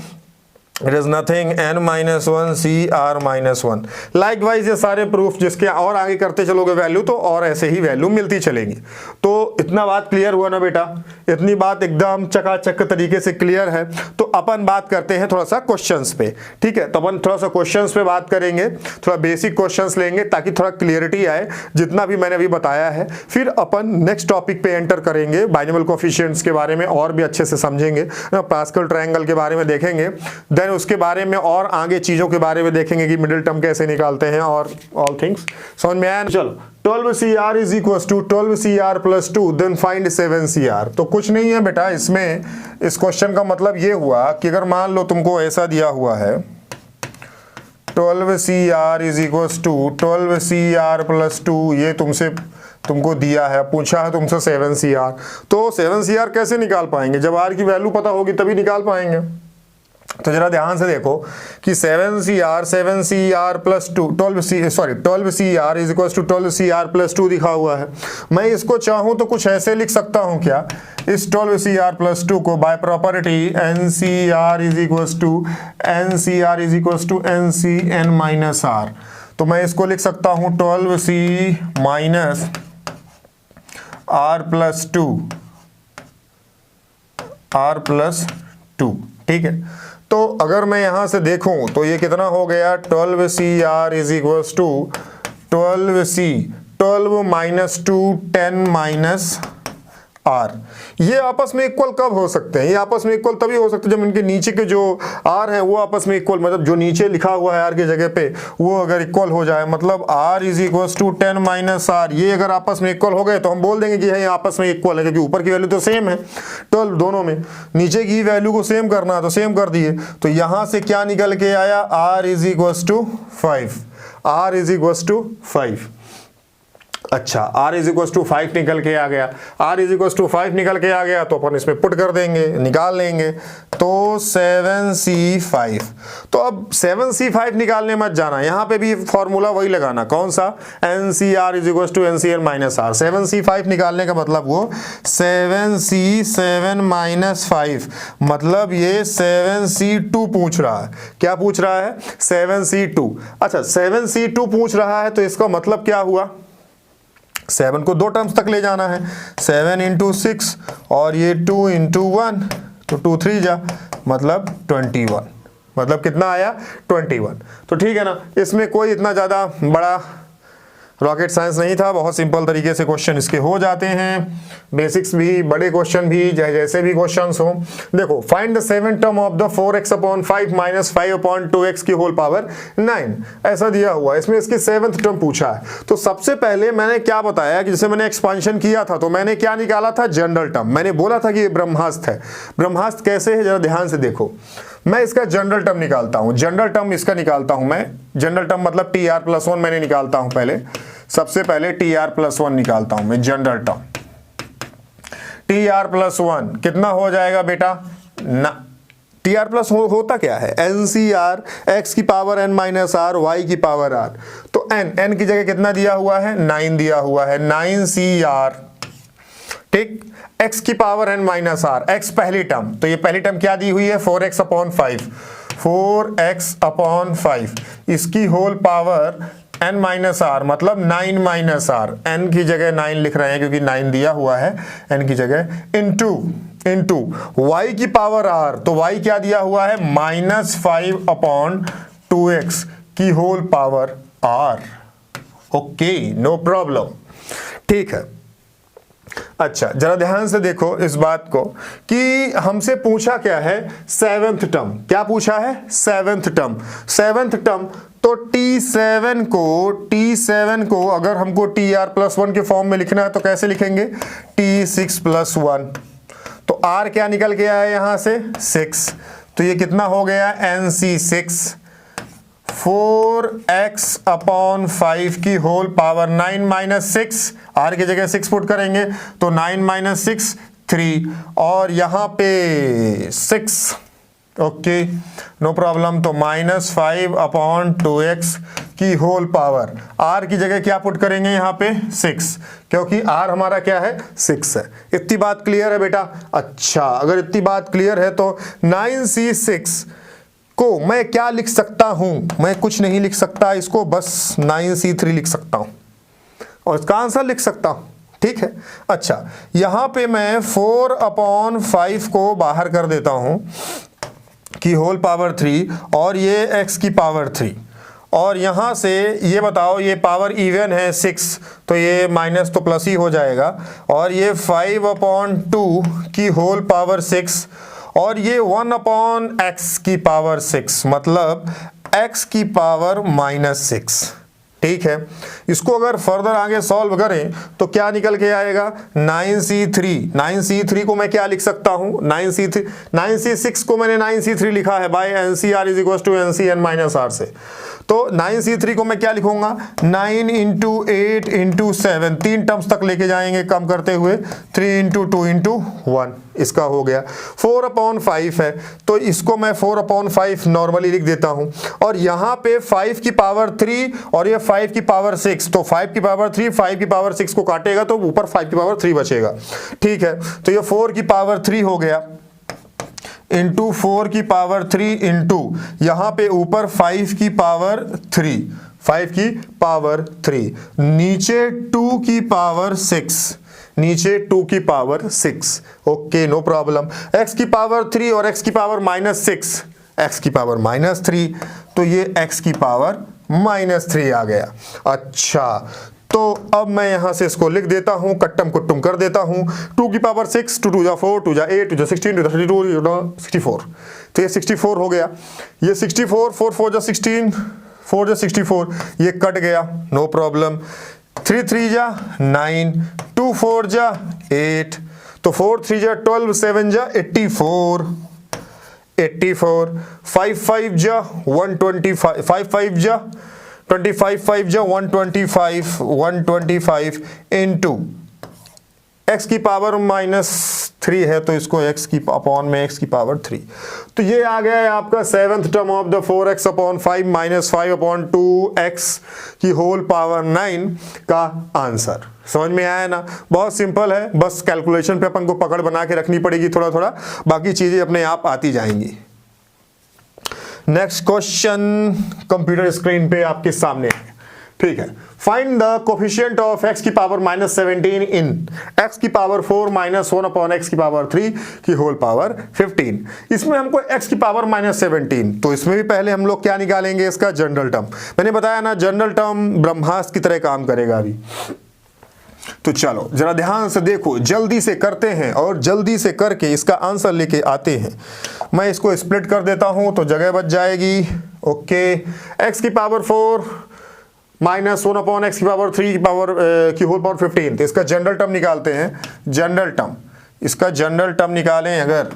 it is nothing N-1 CR-1। Likewise ये सारे प्रूफ जिसके और आगे करते चलोगे वैल्यू, तो और ऐसे ही वैल्यू मिलती चलेगी। तो इतना बात क्लियर हुआ ना बेटा, इतनी बात एकदम चकाचक तरीके से क्लियर है। तो अपन बात करते हैं थोड़ा सा क्वेश्चंस पे। ठीक है, तो अपन थोड़ा सा क्वेश्चंस पे बात करेंगे, थोड़ा बेसिक क्वेश्चंस लेंगे ताकि थोड़ा क्लियरिटी आए जितना भी मैंने अभी बताया है। फिर अपन नेक्स्ट टॉपिक पे एंटर करेंगे, बाइनोमियल कोएफिशिएंट्स के बारे में और भी अच्छे से समझेंगे, पास्कल ट्रायंगल के बारे में देखेंगे, देन उसके बारे में और आगे चीजों के बारे में देखेंगे कि मिडिल टर्म कैसे निकालते हैं और ऑल थिंग्स समझ में आया। चलो 12CR is equal to 12CR plus 2 then find 7CR। तो कुछ नहीं है बेटा, इसमें इस क्वेश्चन का मतलब ये हुआ कि अगर मान लो तुमको ऐसा दिया हुआ है 12CR is equal to 12CR plus 2, ये तुमको दिया है, पूछा है तुमसे 7CR, तो 7CR कैसे निकाल पाएंगे, जब R की वैल्यू पता होगी तभी निकाल पाएंगे। तो जरा ध्यान से देखो कि 7CR plus 2 12CR is equal to 12CR plus 2 दिखा हुआ है। मैं इसको चाहूं तो कुछ ऐसे लिख सकता हूं क्या, इस 12CR प्लस 2 को by property NCR is equal to NCN-R। तो मैं इसको लिख सकता हूं 12C माइनस R प्लस 2। ठीक है, तो अगर मैं यहां से देखूं तो ये कितना हो गया, 12CR is equal to 12 minus 2 10 minus R। ये आपस में इक्वल कब हो सकते हैं, ये आपस में इक्वल तभी हो सकते हैं जब इनके नीचे के जो R है वो आपस में इक्वल, मतलब जो नीचे लिखा हुआ है R की जगह पे वो अगर इक्वल हो जाए, मतलब R is equal to 10 minus R, ये अगर आपस में इक्वल हो गए तो हम बोल देंगे कि ये आपस में इक्वल है, क्योंकि ऊपर की वैल्यू तो सेम है 12 दोनों में, नीचे की वैल्यू को सेम करना है तो सेम कर दिए। तो यहां से क्या निकल के आया, R इज इक्वल टू 5। अच्छा, R इज इक्वल टू 5 निकल के आ गया, R इज इक्वल टू 5 निकल के आ गया तो अपन इसमें पुट कर देंगे, निकाल लेंगे, तो 7C5। तो अब 7C5 निकालने मत जाना, यहाँ पे भी फॉर्मूला वही लगाना, कौन सा, NCR is equal to NCN-R। 7C5 निकालने का मतलब वो 7C7 माइनस 5, मतलब ये 7C2 पूछ रहा है। क्या पूछ रहा है, 7C2। अच्छा 7C2 पूछ रहा है तो इसका मतलब क्या हुआ, 7 को 2 टर्म्स तक ले जाना है, 7 इंटू 6 और ये 2 इंटू 1, तो 2 3 जा, मतलब 21, मतलब कितना आया 21। तो ठीक है ना, इसमें कोई इतना ज़्यादा बड़ा रॉकेट साइंस नहीं था, बहुत सिंपल तरीके से क्वेश्चन इसके हो जाते हैं, बेसिक्स भी, बड़े क्वेश्चन भी, जैसे भी क्वेश्चंस हो। देखो, find the seventh term of the 4x/5 - 5/2x की होल पावर 9, ऐसा दिया हुआ है। इसमें इसकी सेवेंथ टर्म पूछा है। तो सबसे पहले मैंने क्या बताया कि जैसे मैंने एक्सपांशन किया था तो मैंने क्या निकाला था, जनरल टर्म। मैंने बोला था कि ये ब्रह्मास्त्र है। ब्रह्मास्त्र कैसे है, जरा ध्यान से देखो। मैं इसका जनरल टर्म निकालता हूं, जनरल टर्म इसका निकालता हूं मैं। जनरल टर्म मतलब TR+1 मैंने निकालता हूं पहले। सबसे पहले TR+1 निकालता हूं मैं, जनरल टर्म। TR+1 कितना हो जाएगा बेटा ना। TR+ होता क्या है, NCR, x की पावर n - r, y की पावर r। तो n की जगह कितना दिया हुआ है, 9 दिया हुआ है, 9CR। ठीक, x की पावर n - r, x पहली टर्म, तो ये पहली टर्म क्या दी हुई है, 4x/5, 4x/5, इसकी होल पावर n - r मतलब 9 - r, n की जगह 9 लिख रहे हैं क्योंकि 9 दिया हुआ है n की जगह, इनटू y की पावर r, तो y क्या दिया हुआ है, -5/2x की whole power r। Okay, no problem, ठीक है। अच्छा, जरा ध्यान से देखो इस बात को कि हमसे पूछा क्या है, सेवेंथ टर्म। क्या पूछा है, सेवेंथ टर्म। सेवेंथ टर्म तो T7 को अगर हमको TR+1 के फॉर्म में लिखना है तो कैसे लिखेंगे, T6+1। तो R क्या निकल के आया यहां से, 6। तो ये कितना हो गया, NC6, 4x/5 की होल पावर 9 - 6, r की जगह 6 पुट करेंगे तो 9 - 6 3, और यहां पे 6। Okay, no problem. तो -5/2x की होल पावर, r की जगह क्या पुट करेंगे यहाँ पे, 6, क्योंकि r हमारा क्या है, 6 है। इतनी बात क्लियर है बेटा। अच्छा, अगर इतनी बात क्लियर है तो 9C6 को मैं क्या लिख सकता हूं, मैं कुछ नहीं लिख सकता इसको, बस 9C3 लिख सकता हूं और इसका आंसर लिख सकता हूं। ठीक है। अच्छा, यहां पे मैं 4/5 को बाहर कर देता हूं की होल पावर 3, और ये x की पावर 3, और यहां से ये बताओ, ये पावर इवन है 6, तो ये माइनस तो प्लस ही हो जाएगा, और ये 5/2 की होल पावर 6, और ये 1/x की पावर 6, मतलब x की पावर -6। ठीक है, इसको अगर फर्दर आगे सॉल्व करें तो क्या निकल के आएगा, 9C3। 9C3 को मैं क्या लिख सकता हूं, 9C6 को मैंने 9C3 लिखा है बाय NCR = NCn-r से। तो 9C3 को मैं क्या लिखूंगा, 9 × 8 × 7, 3 टर्म्स तक लेके जाएंगे कम करते हुए, 3 × 2 × 1, इसका हो गया। 4/5 है तो इसको मैं 4/5 नॉर्मली लिख देता हूं, और यहां पे 5 की पावर 3 और ये 5 की पावर 6, तो 5 की पावर 3 5 की पावर 6 को काटेगा तो ऊपर 5 की पावर 3 बचेगा। ठीक है, तो ये 4 की पावर 3 हो गया, इंटू 4 की पावर 3 इंटू यहां पे ऊपर 5 की पावर 3, 5 की पावर 3, नीचे 2 की पावर 6, नीचे 2 की power 6। Okay, no problem. x की पावर 3 और x की पावर -6, x की पावर -3, तो ये x की पावर -3 आ गया। अच्छा, तो अब मैं यहां से इसको लिख देता हूं, कट्टम कुट्टुम कर देता हूं। 2 की पावर 6, 2 × 2 = 4, 2 × 8, 2 × 16, 2 × 32, 64। तो ये 64 हो गया, ये 64, 4 × 4 = 16, 4 × 64, ये कट गया, नो प्रॉब्लम। 3 × 3 = 9, 2 × 4 = 8, तो 4 × 3 = 12, 7 × 84, 84, 5 × 5 = 125, 5 × 5 = 25, 5 × 125, 125 इंटू x की पावर -3 है तो इसको x की अपॉन में x की पावर 3। तो ये आ गया है आपका seventh term of the 4x/5 - 5/2x की होल पावर 9 का आंसर। समझ में आया ना, बहुत सिंपल है, बस कैलकुलेशन पे अपन को पकड़ बना के रखनी पड़ेगी थोड़ा थोड़ा, बाकी चीजें अपने आप आती जाएंगी। नेक्स्ट क्वेश्चन कंप्यूटर स्क्रीन पे आपके सामने है। ठीक है, find the coefficient of x की पावर -17 इन x की पावर 4 माइनस 1 अपॉन x की पावर 3 की होल पावर 15। इसमें हमको x की पावर -17, तो इसमें भी पहले हम लोग क्या निकालेंगे, इसका जनरल टर्म। मैंने बताया ना जनरल टर्म ब्रह्मास्त्र की तरह काम करेगा अभी। तो चलो जरा ध्यान से देखो, जल्दी से करते हैं और जल्दी से करके इसका आंसर लेके आते हैं। मैं इसको स्प्लिट कर देता हूं तो जगह बच जाएगी। ओके, x की पावर 4 माइनस 1 अपॉन x की पावर 3 की होल पावर 15, तो इसका जनरल टर्म निकालते हैं। जनरल टर्म, इसका जनरल टर्म निकालें अगर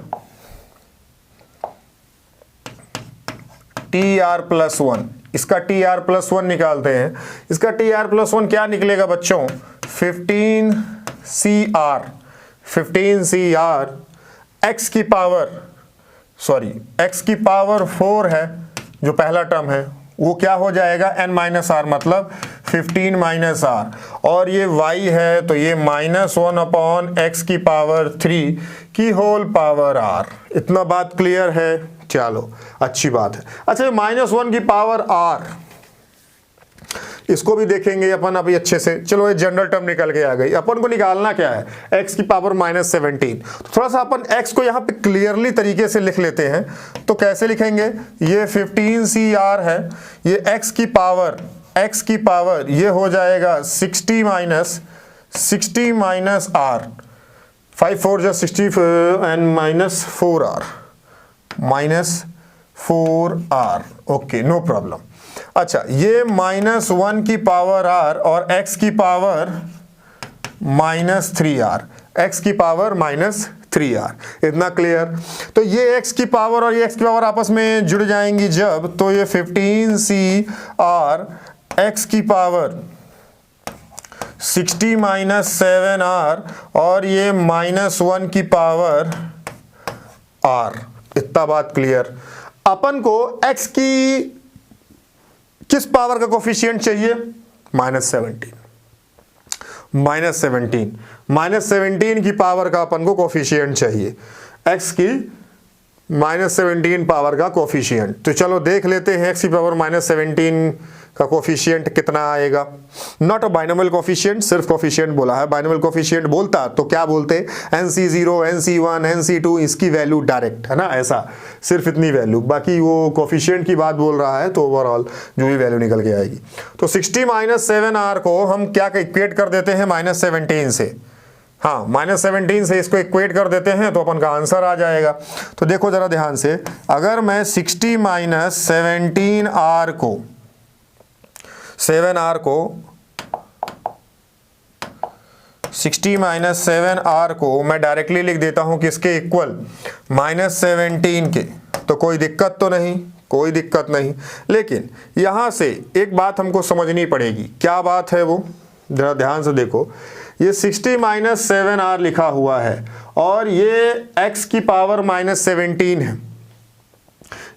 TR+1, इसका TR+1 निकालते हैं। इसका TR+1 क्या निकलेगा बच्चों, 15CR x की पावर 4 है जो पहला टर्म है, वो क्या हो जाएगा n-r, मतलब 15 - r, और ये y है तो ये -1 अपॉन x की पावर 3 की होल पावर r। इतना बात क्लियर है, चलो अच्छी बात है। अच्छा, -1 की पावर r, इसको भी देखेंगे अपन अभी अच्छे से। चलो ये जनरल टर्म निकल के आ गई। अपन को निकालना क्या है, x की पावर -17। तो थोड़ा सा अपन x को यहाँ पे क्लियरली तरीके से लिख लेते हैं। तो कैसे लिखेंगे, ये 15CR है, ये x की पावर ये हो जाएगा 60 माइनस r, 5 4 जा 60 and -4r। Okay, no problem. अच्छा, ये -1 की पावर r और x की पावर -3r, x की पावर -3r, इतना क्लियर। तो ये x की पावर और ये x की पावर आपस में जुड़ जाएंगी जब, तो ये 15CR x की पावर 60 - 7r और ये -1 की पावर r। इतना बात क्लियर। अपन को x की किस पावर का कोफिशिएंट चाहिए, -17 की पावर का अपन को कोफिशिएंट चाहिए, x की -17 पावर का कोफिशिएंट। तो चलो देख लेते हैं x की पावर -17 का कोफिशिएंट कितना आएगा। नॉट अ बाइनोमियल कोफिशिएंट, सिर्फ कोफिशिएंट बोला है। बाइनोमियल कोफिशिएंट बोलता तो क्या बोलते, NC0 NC1 NC2, इसकी वैल्यू डायरेक्ट है ना, ऐसा सिर्फ इतनी वैल्यू, बाकी वो कोफिशिएंट की बात बोल रहा है तो ओवरऑल जो भी वैल्यू निकल के आएगी। तो 60 - 7r को हम क्या इक्वेट कर देते हैं, -17 से। हाँ, -17 से इसको इक्वेट कर देते हैं तो अपन का आंसर आ जाएगा। तो देखो जरा ध्यान से, अगर मैं 60 - 17r को 7r को 60 - 7r को मैं डायरेक्टली लिख देता हूं किसके इक्वल, -17 के, तो कोई दिक्कत तो नहीं, कोई दिक्कत नहीं। लेकिन यहां से एक बात हमको समझनी पड़ेगी। क्या बात है वो, जरा ध्यान से देखो। ये 60 - 7r लिखा हुआ है और ये x की पावर -17 है।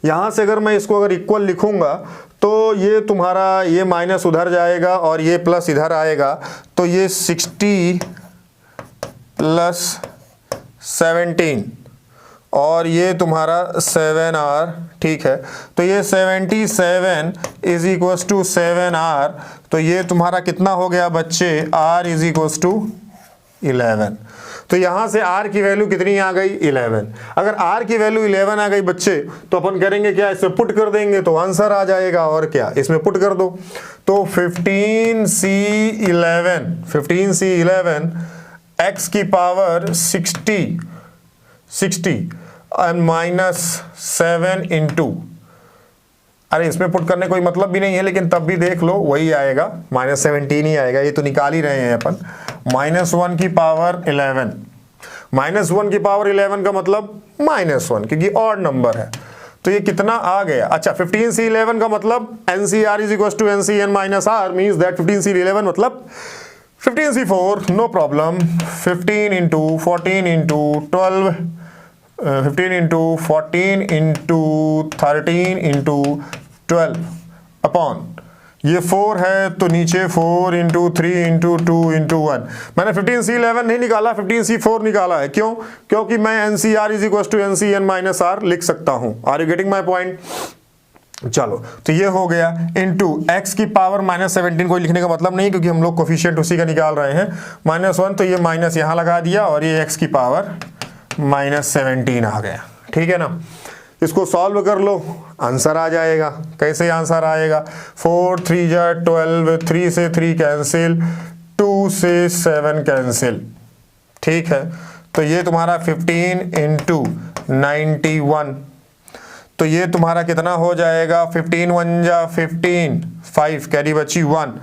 यहां से अगर मैं इसको अगर इक्वल लिखूंगा तो ये तुम्हारा ये माइनस उधर जाएगा और ये प्लस इधर आएगा, तो ये 60 + 17 और ये तुम्हारा 7r, ठीक है। तो ये 77 = 7r, तो ये तुम्हारा कितना हो गया बच्चे, r = 11। तो यहां से r की वैल्यू कितनी आ गई, 11। अगर r की वैल्यू 11 आ गई बच्चे, तो अपन करेंगे क्या, इसमें पुट कर देंगे तो आंसर आ जाएगा। और क्या, इसमें पुट कर दो तो 15C11 x की पावर 60 और -7 इंटू, अरे इसमें पुट करने कोई मतलब भी नहीं है, लेकिन तब भी देख लो वही आएगा, -17 ही आएगा। ये तो निकाल ही रहे हैं अपन। -1 की पावर 11, -1 की पावर 11 का मतलब -1, क्योंकि ऑड नंबर है। तो ये कितना आ गया, अच्छा 15C11 का मतलब NCR = NCN - R, means that 15C11 मतलब 15C4, नो प्रॉब्लम। 15 × 14 × 12, 15 × 14 × 13 × 12 अपॉन ये 4 है तो नीचे 4 × 3 × 2 × 1। मैंने 15C11 नहीं निकाला, 15C4 निकाला है। क्यों, क्योंकि मैं NCR = NCN - R लिख सकता हूं। Are you getting my point. चलो तो ये हो गया इंटू एक्स की पावर -17, कोई लिखने का मतलब नहीं क्योंकि हम लोग कोफिशिएंट उसी का निकाल रहे हैं, -1 तो ये माइनस यहाँ लगा दिया और ये एक्स की पावर -17 आ गया। ठीक है ना, इसको सॉल्व कर लो, आंसर आ जाएगा। कैसे आंसर आएगा? 4 3 जा 12, 3 से 3 कैंसिल, 2 से 7 कैंसिल। ठीक है, तो ये तुम्हारा 15 इंटू 91, तो ये तुम्हारा कितना हो जाएगा? 15 1 जा 15, 5 कैरी बची 1,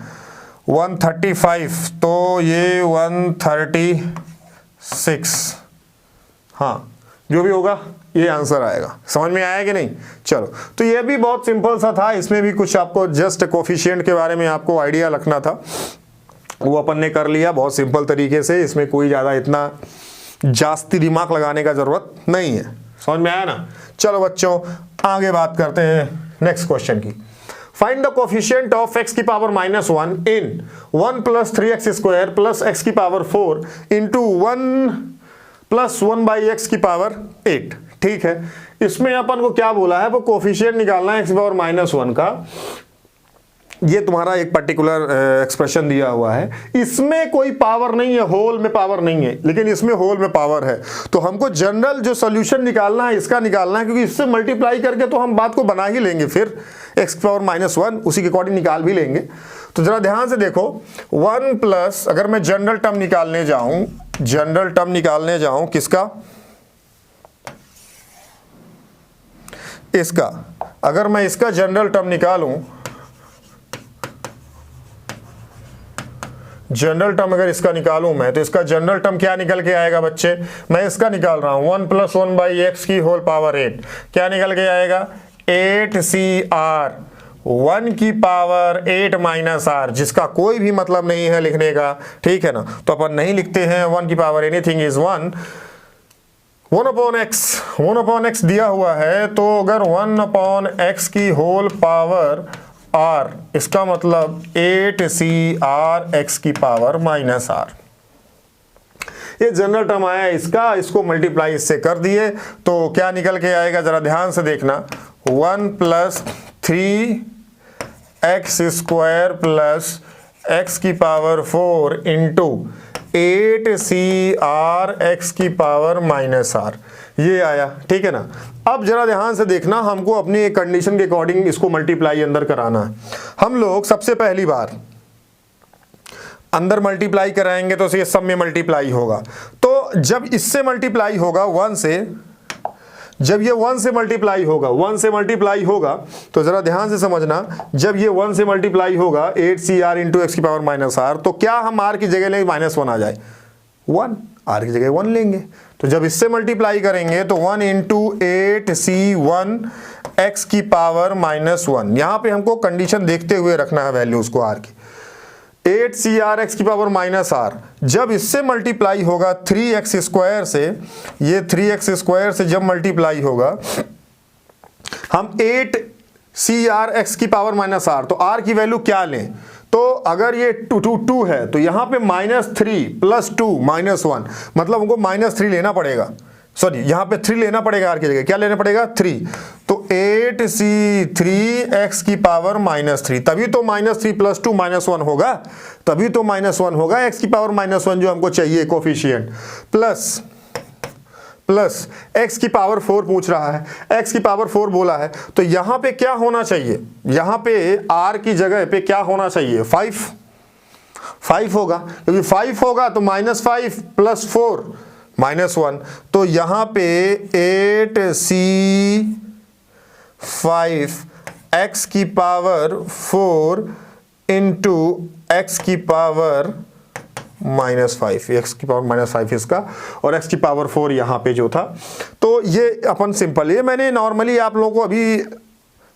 135, तो ये 136। हाँ, जो भी होगा ये आंसर आएगा। समझ में आया कि नहीं? चलो, तो ये भी बहुत सिंपल सा था, इसमें भी कुछ आपको जस्ट कोफिशिएंट के बारे में आपको आइडिया रखना था, वो अपन ने कर लिया बहुत सिंपल तरीके से। इसमें कोई ज़्यादा इतना जास्ती दिमाग लगाने का जरूरत नहीं है। समझ में आया ना? चलो बच्चों, आगे बात करते हैं नेक्स्ट क्वेश्चन की। Find the coefficient of x की पावर -1 इन 1 + 3x² + x की पावर 4 इंटू 1 + 1/x की पावर 8। ठीक है, इसमें अपन को क्या बोला है? वो कोफिशिएंट निकालना है x की पावर -1 का। ये तुम्हारा एक पर्टिकुलर एक्सप्रेशन दिया हुआ है, इसमें कोई पावर नहीं है, होल में पावर नहीं है, लेकिन इसमें होल में पावर है। तो हमको जनरल जो सॉल्यूशन निकालना है इसका निकालना है, क्योंकि इससे मल्टीप्लाई करके तो हम बात को बना ही लेंगे, फिर x की पावर -1 उसी के अकॉर्डिंग निकाल भी लेंगे। तो जरा ध्यान से देखो, 1 प्लस, अगर मैं जनरल टर्म निकालने जाऊं किसका? इसका। अगर मैं इसका जनरल टर्म निकालूं, जनरल टर्म अगर इसका निकालूं मैं, तो इसका जनरल टर्म क्या निकल के आएगा बच्चे? मैं इसका निकाल रहा हूं 1 + 1/x की होल पावर 8, क्या निकल के आएगा? 8CR 1 की पावर 8 -R, जिसका कोई भी मतलब नहीं है लिखने का। ठीक है ना, तो अपन नहीं लिखते हैं 1 की पावर एनीथिंग इज 1। 1/x दिया हुआ है, तो अगर 1/x की होल पावर R, इसका मतलब 8CR x की पावर -R। ये जनरल टर्म आया इसका, इसको मल्टीप्लाई इससे कर दिए तो क्या निकल के आएगा? जरा ध्यान से देखना, 1 + 3x² + x की पावर 4 इंटू 8CR x की पावर -R, ये आया। ठीक है ना, अब जरा ध्यान से देखना, हमको अपनी एक कंडीशन के अकॉर्डिंग इसको मल्टीप्लाई अंदर कराना है। हम लोग सबसे पहली बार अंदर मल्टीप्लाई कराएंगे तो ये सब में मल्टीप्लाई होगा। तो जब इससे मल्टीप्लाई होगा 1 से, जब ये 1 से मल्टीप्लाई होगा, 1 से मल्टीप्लाई होगा, तो जरा ध्यान से समझना, जब ये 1 से मल्टीप्लाई होगा 8CR इंटू x की पावर -R, तो क्या हम r की जगह लेंगे? -1 आ जाए, 1 r की जगह 1 लेंगे। तो जब इससे मल्टीप्लाई करेंगे तो 1 इंटू 8C1 x की पावर -1, यहां पे हमको कंडीशन देखते हुए रखना है वैल्यूज को r की। 8CR x की पावर -R जब इससे मल्टीप्लाई होगा 3x² से, ये 3x² से जब मल्टीप्लाई होगा, हम 8CR x की पावर -R, तो r की वैल्यू क्या लें? तो अगर ये 2 है तो यहां पे -3 + 2 -1, मतलब हमको -3 लेना पड़ेगा, सॉरी यहां पे 3 लेना पड़ेगा, r की जगह क्या लेना पड़ेगा? 3। तो 8C3x की पावर -3, तभी तो -3 + 2 -1 होगा, तभी तो -1 होगा x की पावर -1 जो हमको चाहिए कोफिशिएंट, प्लस x की पावर 4 पूछ रहा है, x की पावर 4 बोला है, तो यहां पे क्या होना चाहिए? यहां पे r की जगह पे क्या होना चाहिए? 5 होगा, क्योंकि 5 होगा तो -5 + 4 -1, तो यहां पे 8C5 x की पावर 4 इंटू x की पावर -5, x की पावर -5 इसका, और x की पावर 4 यहाँ पे जो था। तो ये अपन सिंपल, ये मैंने नॉर्मली आप लोगों को, अभी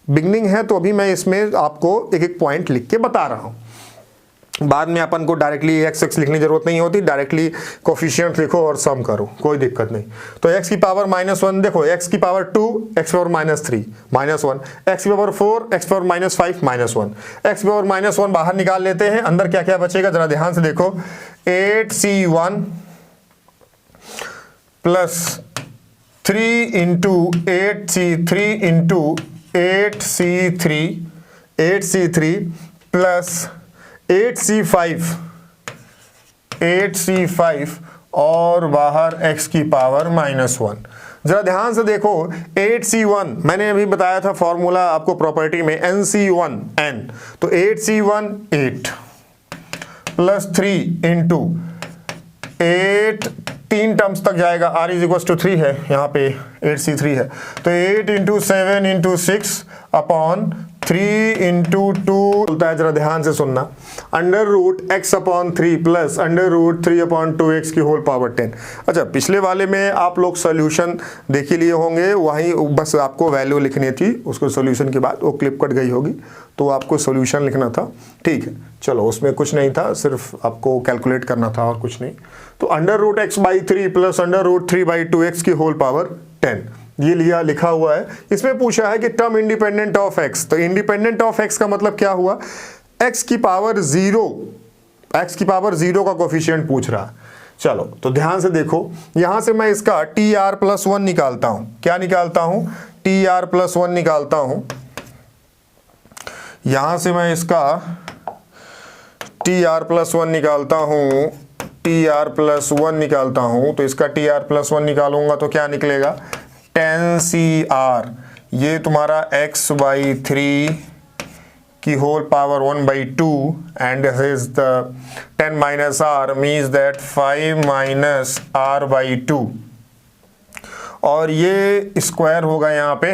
बिगनिंग है तो अभी मैं इसमें आपको एक एक पॉइंट लिख के बता रहा हूँ। बाद में अपन को डायरेक्टली x लिखने की जरूरत नहीं होती, डायरेक्टली कोफिशिएंट लिखो और सम करो, कोई दिक्कत नहीं। तो x की पावर -1 देखो, x की पावर 2 x की पावर -3 -1, x की पावर 4 x की पावर -5 -1, x की पावर -1 बाहर निकाल लेते हैं, अंदर क्या क्या बचेगा जरा ध्यान से देखो, 8C1 + 3 into 8C3 into 8c3 plus 8c5 और बाहर x की पावर -1। जरा ध्यान से देखो 8c1 मैंने अभी बताया था फॉर्मूला आपको प्रॉपर्टी में nc1 n, तो 8c1 8 प्लस 3 इंटू 8 तीन टर्म्स तक जाएगा, r इज इक्वल टू 3 है, यहाँ पे 8c3 है, तो 8 इंटू 7 इंटू 6 अपॉन 3 इंटू 2 बोलता है, जरा ध्यान से सुनना, under root x upon 3 plus under root 3 upon 2x की होल पावर 10। अच्छा, पिछले वाले में आप लोग सोल्यूशन देख ही लिए होंगे, वहीं बस आपको वैल्यू लिखनी थी, उसको सोल्यूशन के बाद वो क्लिप कट गई होगी तो आपको सोल्यूशन लिखना था, ठीक है। चलो, उसमें कुछ नहीं था, सिर्फ आपको कैलकुलेट करना था और कुछ नहीं। तो under root x by 3 plus under root 3 by 2x की होल पावर 10, ये लिया लिखा हुआ है। इसमें पूछा है कि टर्म इंडिपेंडेंट ऑफ x, तो इंडिपेंडेंट ऑफ x का मतलब क्या हुआ, x की पावर 0 का कोफिशिएंट पूछ रहा है। चलो, तो ध्यान से देखो, यहां से मैं इसका tr+1 निकालता हूं। क्या निकालता हूं? tr+1 निकालता हूं। यहां से मैं इसका tr+1 निकालता हूं, tr+1 निकालता हूं, तो इसका tr+1 निकालूंगा तो क्या निकलेगा, 10cr, ये तुम्हारा x बाई 3 की whole power 1/2 and this is the 10 minus r means that 5 minus r/2, और ये स्क्वायर होगा यहाँ पे,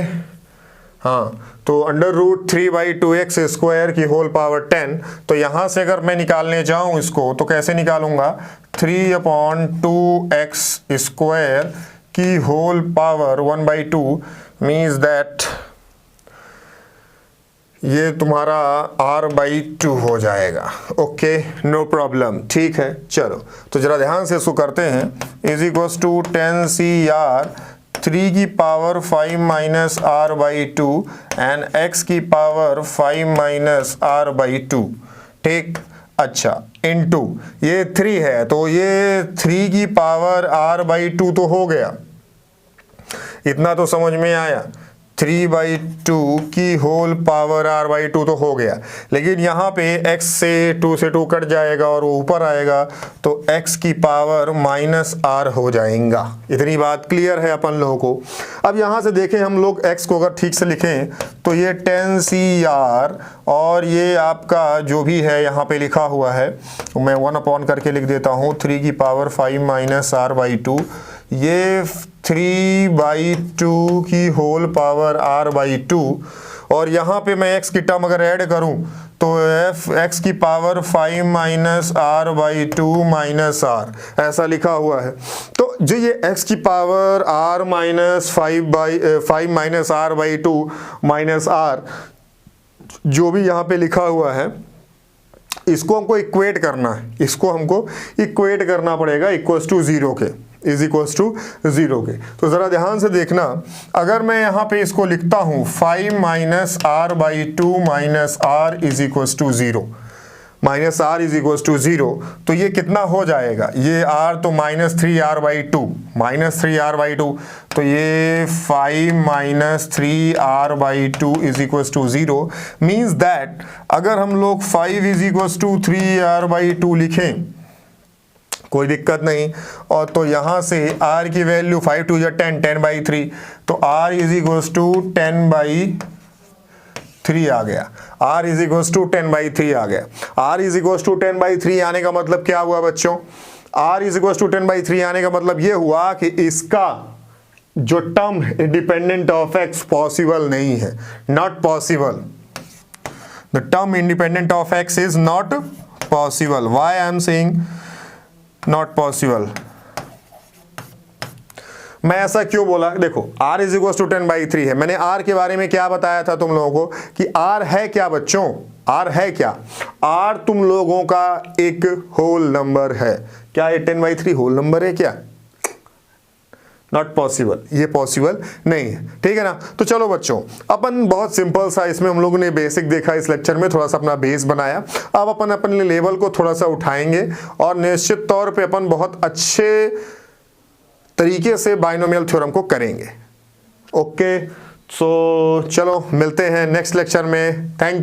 हाँ, तो अंडर रूट 3/2x स्क्वायर की होल पावर 10। तो यहाँ से अगर मैं निकालने जाऊँ इसको तो कैसे निकालूंगा, 3/2x स्क्वायर की होल पावर 1/2 मीन्स दैट ये तुम्हारा r/2 हो जाएगा। ओके, नो प्रॉब्लम, ठीक है। चलो, तो जरा ध्यान से इसको करते हैं, इज इक्वल्स टू 10cr 3 की power 5 minus r/2 and x की पावर 5 माइनस r/2, ठीक। अच्छा, इनटू ये 3 है तो ये 3 की पावर r/2 तो हो गया, इतना तो समझ में आया, 3/2 की होल पावर r/2 तो हो गया, लेकिन यहाँ पे x से 2 कट जाएगा और ऊपर आएगा तो x की पावर -r हो जाएगा। इतनी बात क्लियर है अपन लोगों को। अब यहाँ से देखें हम लोग x को अगर ठीक से लिखें तो ये 10cr और ये आपका जो भी है यहाँ पे लिखा हुआ है, मैं 1 करके लिख देता हूँ, 3 की पावर 5 माइनस r/2, ये 3/2 की होल पावर r/2, और यहाँ पे मैं x की टर्म अगर ऐड करूँ तो x की power 5 minus r/2 minus r, ऐसा लिखा हुआ है। तो जो ये x की power r minus 5 minus r/2 minus r जो भी यहाँ पे लिखा हुआ है, इसको हमको इक्वेट करना है, इसको हमको इक्वेट करना पड़ेगा इक्वल्स टू 0 के, इज इक्वल्स टू 0 के। तो ज़रा ध्यान से देखना, अगर मैं यहाँ पे इसको लिखता हूँ 5 minus r/2 minus r is equals to 0, minus r is equals to 0, तो ये कितना हो जाएगा, ये r तो -3r/2, -3r/2, तो ये 5 minus 3r/2 is equals to 0, means that अगर हम लोग 5 इज इक्वल्स टू 3r/2 लिखें कोई दिक्कत नहीं, और तो यहाँ से r की वैल्यू 5 2 10, 10/3, तो r इज इक्वल्स टू 10/3 आ गया, r इज इक्वल्स टू 10/3 आ गया। r इज इक्वल्स टू 10/3 आने का मतलब क्या हुआ बच्चों, r इज इक्वल्स टू 10/3 आने का मतलब ये हुआ कि इसका जो term independent of x possible नहीं है, not possible, the term independent of x is not possible. Why I am saying not possible, मैं ऐसा क्यों बोला, देखो r इज इक्वल टू 10/3 है, मैंने r के बारे में क्या बताया था तुम लोगों को कि r है क्या बच्चों, r है क्या, r तुम लोगों का एक होल नंबर है, क्या ये 10/3 होल नंबर है क्या, नॉट पॉसिबल, ये पॉसिबल नहीं है, ठीक है ना। तो चलो बच्चों, अपन बहुत सिंपल सा इसमें हम लोगों ने बेसिक देखा, इस लेक्चर में थोड़ा सा अपना बेस बनाया, अब अपन अपने लेवल को थोड़ा सा उठाएंगे और निश्चित तौर पे अपन बहुत अच्छे तरीके से बाइनोमियल थ्योरम को करेंगे। ओके, सो चलो मिलते हैं नेक्स्ट लेक्चर में। Thank you.